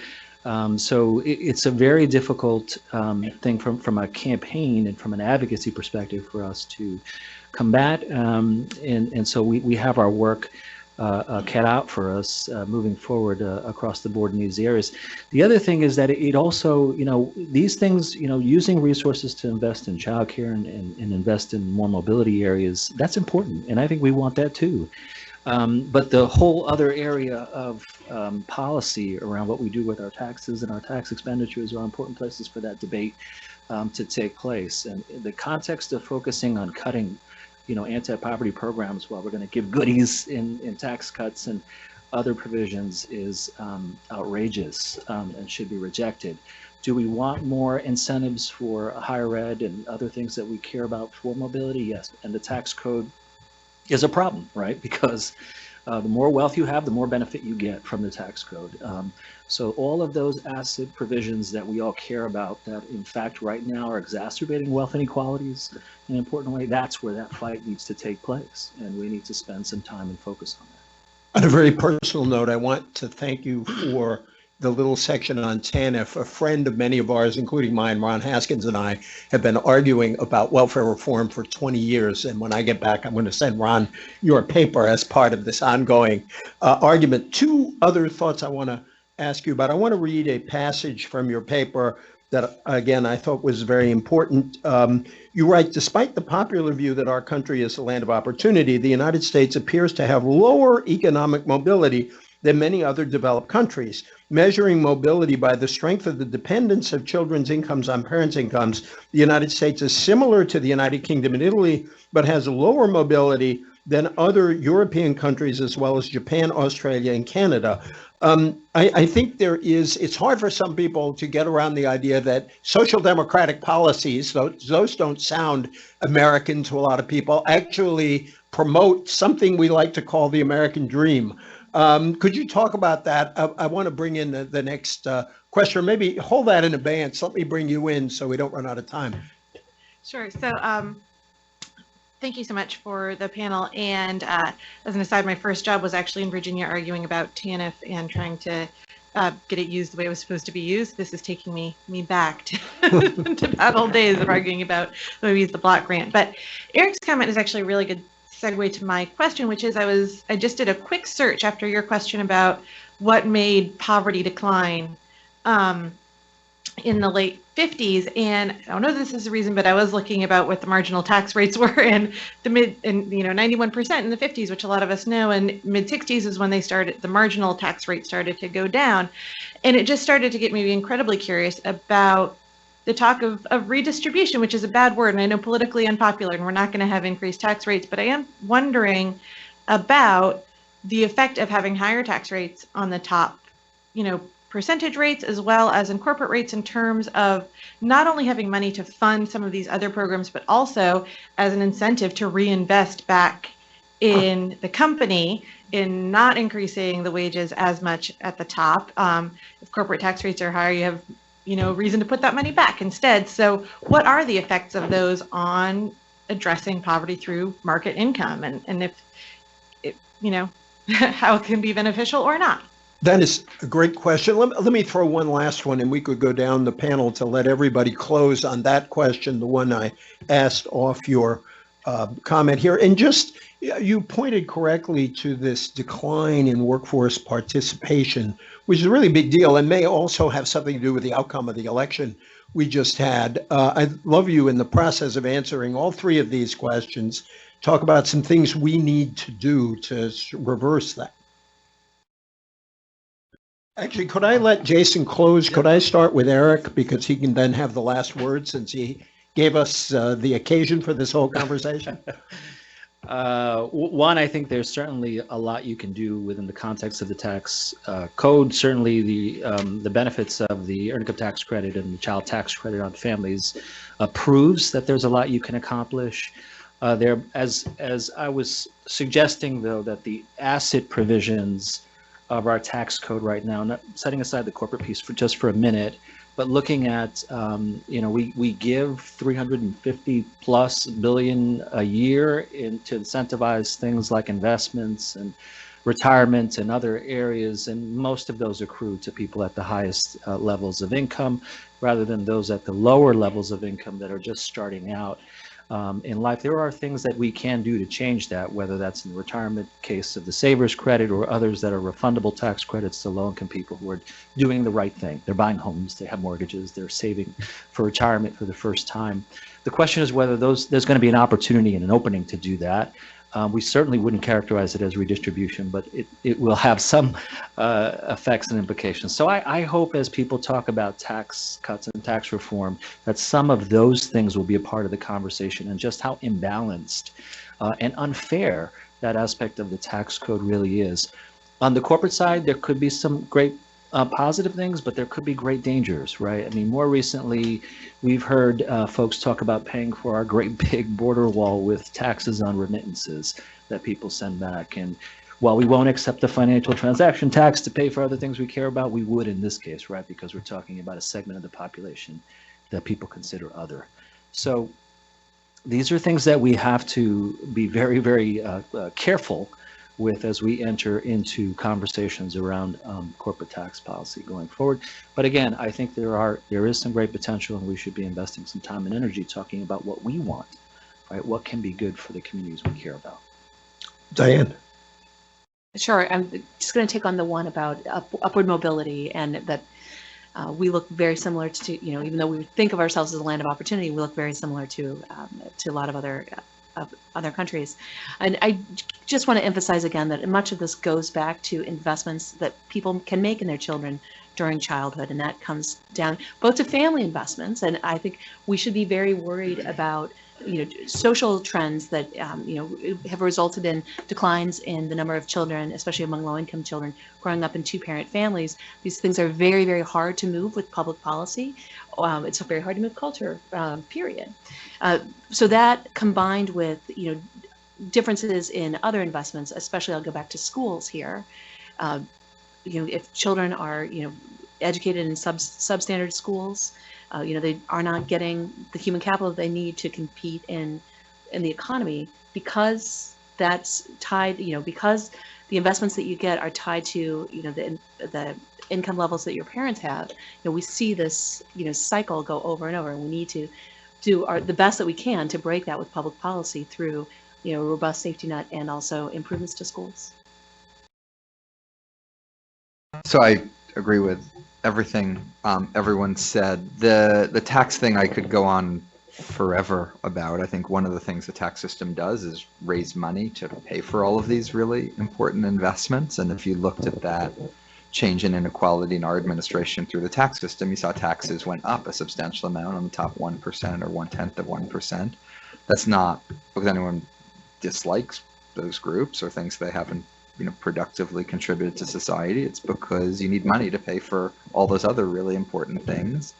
So it's a very difficult thing from a campaign and from an advocacy perspective for us to combat. And so we have our work cut out for us moving forward across the board in these areas. The other thing is that it also, these things, using resources to invest in childcare and invest in more mobility areas, that's important. And I think we want that too. But the whole other area of policy around what we do with our taxes and our tax expenditures are important places for that debate to take place. And in the context of focusing on cutting anti-poverty programs while we're going to give goodies in tax cuts and other provisions is outrageous and should be rejected. Do we want more incentives for higher ed and other things that we care about for mobility? Yes. And the tax code is a problem, right? Because the more wealth you have, the more benefit you get from the tax code. So all of those asset provisions that we all care about that in fact right now are exacerbating wealth inequalities in an important way, that's where that fight needs to take place. And we need to spend some time and focus on that. On a very personal note, I want to thank you for the little section on TANF, a friend of many of ours, including mine, Ron Haskins, and I have been arguing about welfare reform for 20 years. And when I get back, I'm going to send Ron your paper as part of this ongoing argument. Two other thoughts I want to ask you about. I want to read a passage from your paper that, again, I thought was very important. You write, despite the popular view that our country is a land of opportunity, the United States appears to have lower economic mobility than many other developed countries. Measuring mobility by the strength of the dependence of children's incomes on parents' incomes, the United States is similar to the United Kingdom and Italy, but has lower mobility than other European countries, as well as Japan, Australia, and Canada. I think it's hard for some people to get around the idea that social democratic policies, those don't sound American to a lot of people, actually promote something we like to call the American dream. Could you talk about that? I want to bring in the next question. Maybe hold that in abeyance. Let me bring you in so we don't run out of time. Sure. So thank you so much for the panel. And as an aside, my first job was actually in Virginia arguing about TANF and trying to get it used the way it was supposed to be used. This is taking me back to, to bad old days of arguing about the way we use the block grant. But Eric's comment is actually a really good segue to my question, which is I just did a quick search after your question about what made poverty decline in the late 50s, and I don't know if this is the reason, but I was looking about what the marginal tax rates were in the 91% in the 50s, which a lot of us know, and mid 60s is when the marginal tax rate started to go down, and it just started to get me incredibly curious about the talk of redistribution, which is a bad word, and I know politically unpopular, and we're not going to have increased tax rates, but I am wondering about the effect of having higher tax rates on the top, percentage rates, as well as in corporate rates, in terms of not only having money to fund some of these other programs, but also as an incentive to reinvest back in the company, in not increasing the wages as much at the top. If corporate tax rates are higher, you have reason to put that money back instead. So what are the effects of those on addressing poverty through market income, and if how it can be beneficial or not? That is a great question. Let me throw one last one, and we could go down the panel to let everybody close on that question, the one I asked off your comment here. And just, you pointed correctly to this decline in workforce participation, which is a really big deal and may also have something to do with the outcome of the election we just had. I'd love you, in the process of answering all three of these questions, talk about some things we need to do to reverse that. Actually, could I let Jason close? Could I start with Eric, because he can then have the last word, since he gave us the occasion for this whole conversation? One, I think there's certainly a lot you can do within the context of the tax code. Certainly the benefits of the earned income tax credit and the child tax credit on families proves that there's a lot you can accomplish. There, as I was suggesting, though, that the asset provisions of our tax code right now, not setting aside the corporate piece for a minute, but looking at, we give 350 plus billion a year to incentivize things like investments and retirement and other areas, and most of those accrue to people at the highest levels of income, rather than those at the lower levels of income that are just starting out in life. There are things that we can do to change that, whether that's in the retirement case of the savers credit or others that are refundable tax credits to low-income people who are doing the right thing. They're buying homes, they have mortgages, they're saving for retirement for the first time. The question is whether there's going to be an opportunity and an opening to do that. We certainly wouldn't characterize it as redistribution, but it will have some effects and implications. So I hope, as people talk about tax cuts and tax reform, that some of those things will be a part of the conversation, and just how imbalanced and unfair that aspect of the tax code really is. On the corporate side, there could be some great positive things, but there could be great dangers, right? I mean, more recently, we've heard folks talk about paying for our great big border wall with taxes on remittances that people send back. And while we won't accept the financial transaction tax to pay for other things we care about, we would in this case, right? Because we're talking about a segment of the population that people consider other. So these are things that we have to be very, very careful with as we enter into conversations around corporate tax policy going forward. But again, I think there is some great potential, and we should be investing some time and energy talking about what we want, right? What can be good for the communities we care about. Diane. Sure. I'm just going to take on the one about upward mobility, and that we look very similar to, even though we think of ourselves as a land of opportunity, we look very similar to a lot of other countries. And I just want to emphasize again that much of this goes back to investments that people can make in their children during childhood, and that comes down both to family investments. And I think we should be very worried about social trends that have resulted in declines in the number of children, especially among low-income children growing up in two-parent families. These things are very, very hard to move with public policy. It's very hard to move culture, period. So that combined with differences in other investments, especially I'll go back to schools here. If children are educated in substandard schools, they are not getting the human capital they need to compete in the economy, because that's tied, because the investments that you get are tied to, the income levels that your parents have. We see this, cycle go over and over, and we need to do the best that we can to break that with public policy through, a robust safety net and also improvements to schools. So I agree with everything everyone said. The tax thing I could go on forever about. I think one of the things the tax system does is raise money to pay for all of these really important investments. And if you looked at that change in inequality in our administration through the tax system, you saw taxes went up a substantial amount on the top 1% or 1/10 of 1%. That's not because anyone dislikes those groups or thinks they haven't productively contributed to society. It's because you need money to pay for all those other really important things.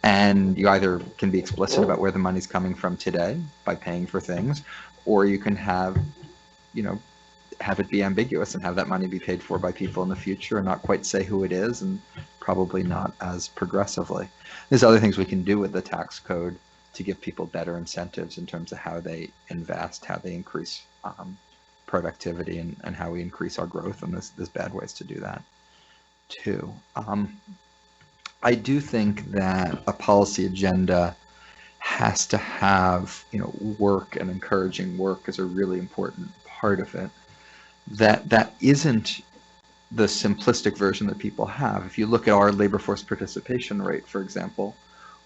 And you either can be explicit about where the money's coming from today by paying for things, or you can have it be ambiguous and have that money be paid for by people in the future and not quite say who it is, and probably not as progressively. There's other things we can do with the tax code to give people better incentives in terms of how they invest, how they increase productivity, and how we increase our growth, and there's bad ways to do that too. I do think that a policy agenda has to have work, and encouraging work is a really important part of it. That isn't the simplistic version that people have. If you look at our labor force participation rate, for example,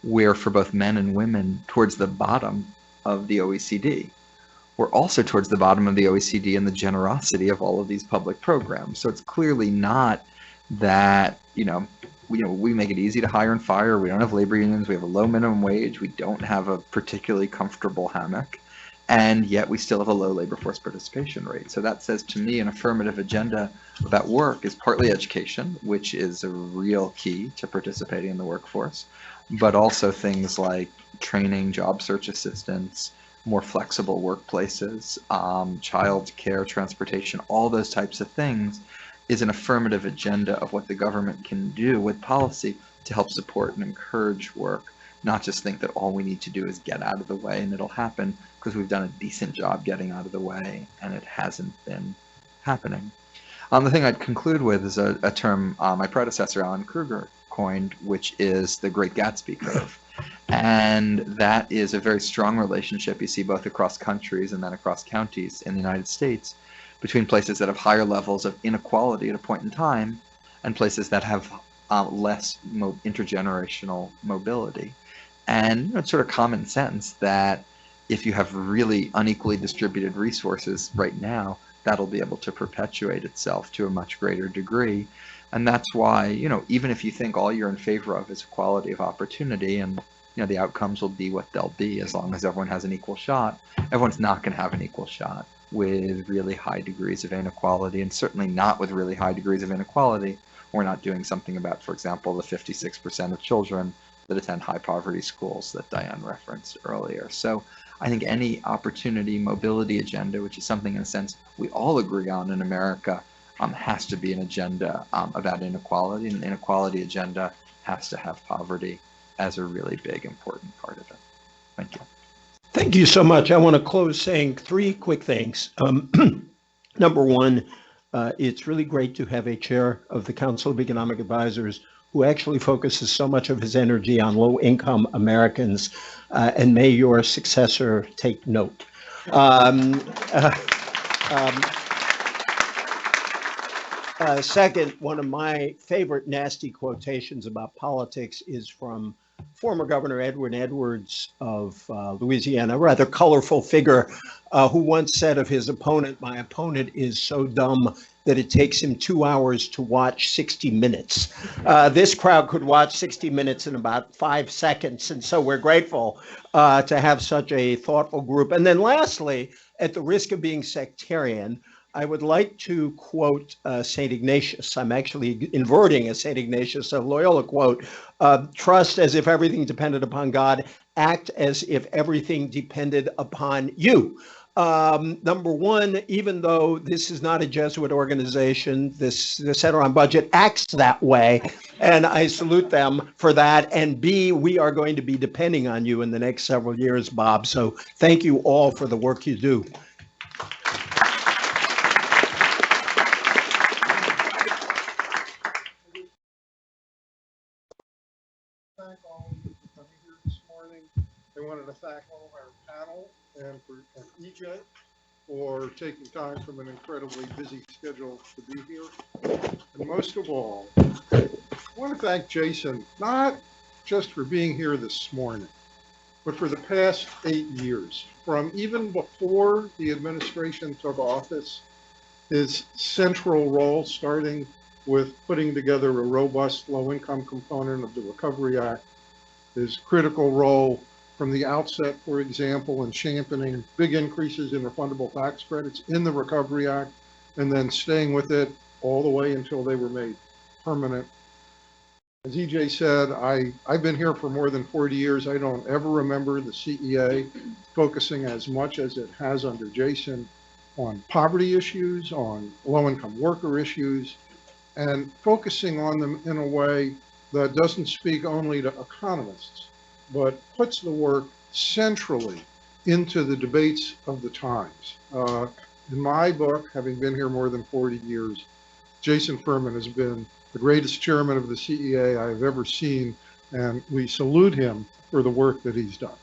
we're for both men and women towards the bottom of the OECD. We're also towards the bottom of the OECD in the generosity of all of these public programs. So it's clearly not that, we make it easy to hire and fire. We don't have labor unions. We have a low minimum wage. We don't have a particularly comfortable hammock. And yet we still have a low labor force participation rate. So that says to me an affirmative agenda about work is partly education, which is a real key to participating in the workforce, but also things like training, job search assistance, more flexible workplaces, child care, transportation, all those types of things is an affirmative agenda of what the government can do with policy to help support and encourage work, not just think that all we need to do is get out of the way and it'll happen because we've done a decent job getting out of the way and it hasn't been happening. The thing I'd conclude with is a term my predecessor, Alan Kruger, coined, which is the Great Gatsby curve. And that is a very strong relationship you see both across countries and then across counties in the United States between places that have higher levels of inequality at a point in time and places that have less intergenerational mobility. And it's sort of common sense that if you have really unequally distributed resources right now, that'll be able to perpetuate itself to a much greater degree. And that's why, even if you think all you're in favor of is equality of opportunity and the outcomes will be what they'll be as long as everyone has an equal shot, everyone's not going to have an equal shot with really high degrees of inequality, and certainly not with really high degrees of inequality. We're not doing something about, for example, the 56% of children that attend high poverty schools that Diane referenced earlier. So I think any opportunity mobility agenda, which is something in a sense we all agree on in America, has to be an agenda about inequality, and an inequality agenda has to have poverty as a really big, important part of it. Thank you. Thank you so much. I want to close saying three quick things. Number one, it's really great to have a chair of the Council of Economic Advisors who actually focuses so much of his energy on low-income Americans, and may your successor take note. Second, one of my favorite nasty quotations about politics is from former Governor Edwin Edwards of Louisiana, a rather colorful figure, who once said of his opponent, "My opponent is so dumb that it takes him 2 hours to watch 60 minutes. This crowd could watch 60 minutes in about 5 seconds, and so we're grateful to have such a thoughtful group. And then lastly, at the risk of being sectarian, I would like to quote St. Ignatius. I'm actually inverting a St. Ignatius of Loyola quote: trust as if everything depended upon God, act as if everything depended upon you. Number one, even though this is not a Jesuit organization, the Center on Budget acts that way, and I salute them for that. And B, we are going to be depending on you in the next several years, Bob. So thank you all for the work you do. Thank all of you for coming here this morning. I wanted to thank all of our panel and EJ for taking time from an incredibly busy schedule to be here. And most of all, I want to thank Jason, not just for being here this morning, but for the past 8 years, from even before the administration took office, his central role, starting with putting together a robust low-income component of the Recovery Act, his critical role from the outset, for example, in championing big increases in refundable tax credits in the Recovery Act, and then staying with it all the way until they were made permanent. As EJ said, I've been here for more than 40 years. I don't ever remember the CEA focusing as much as it has under Jason on poverty issues, on low-income worker issues, and focusing on them in a way that doesn't speak only to economists, but puts the work centrally into the debates of the times. In my book, having been here more than 40 years, Jason Furman has been the greatest chairman of the CEA I have ever seen, and we salute him for the work that he's done.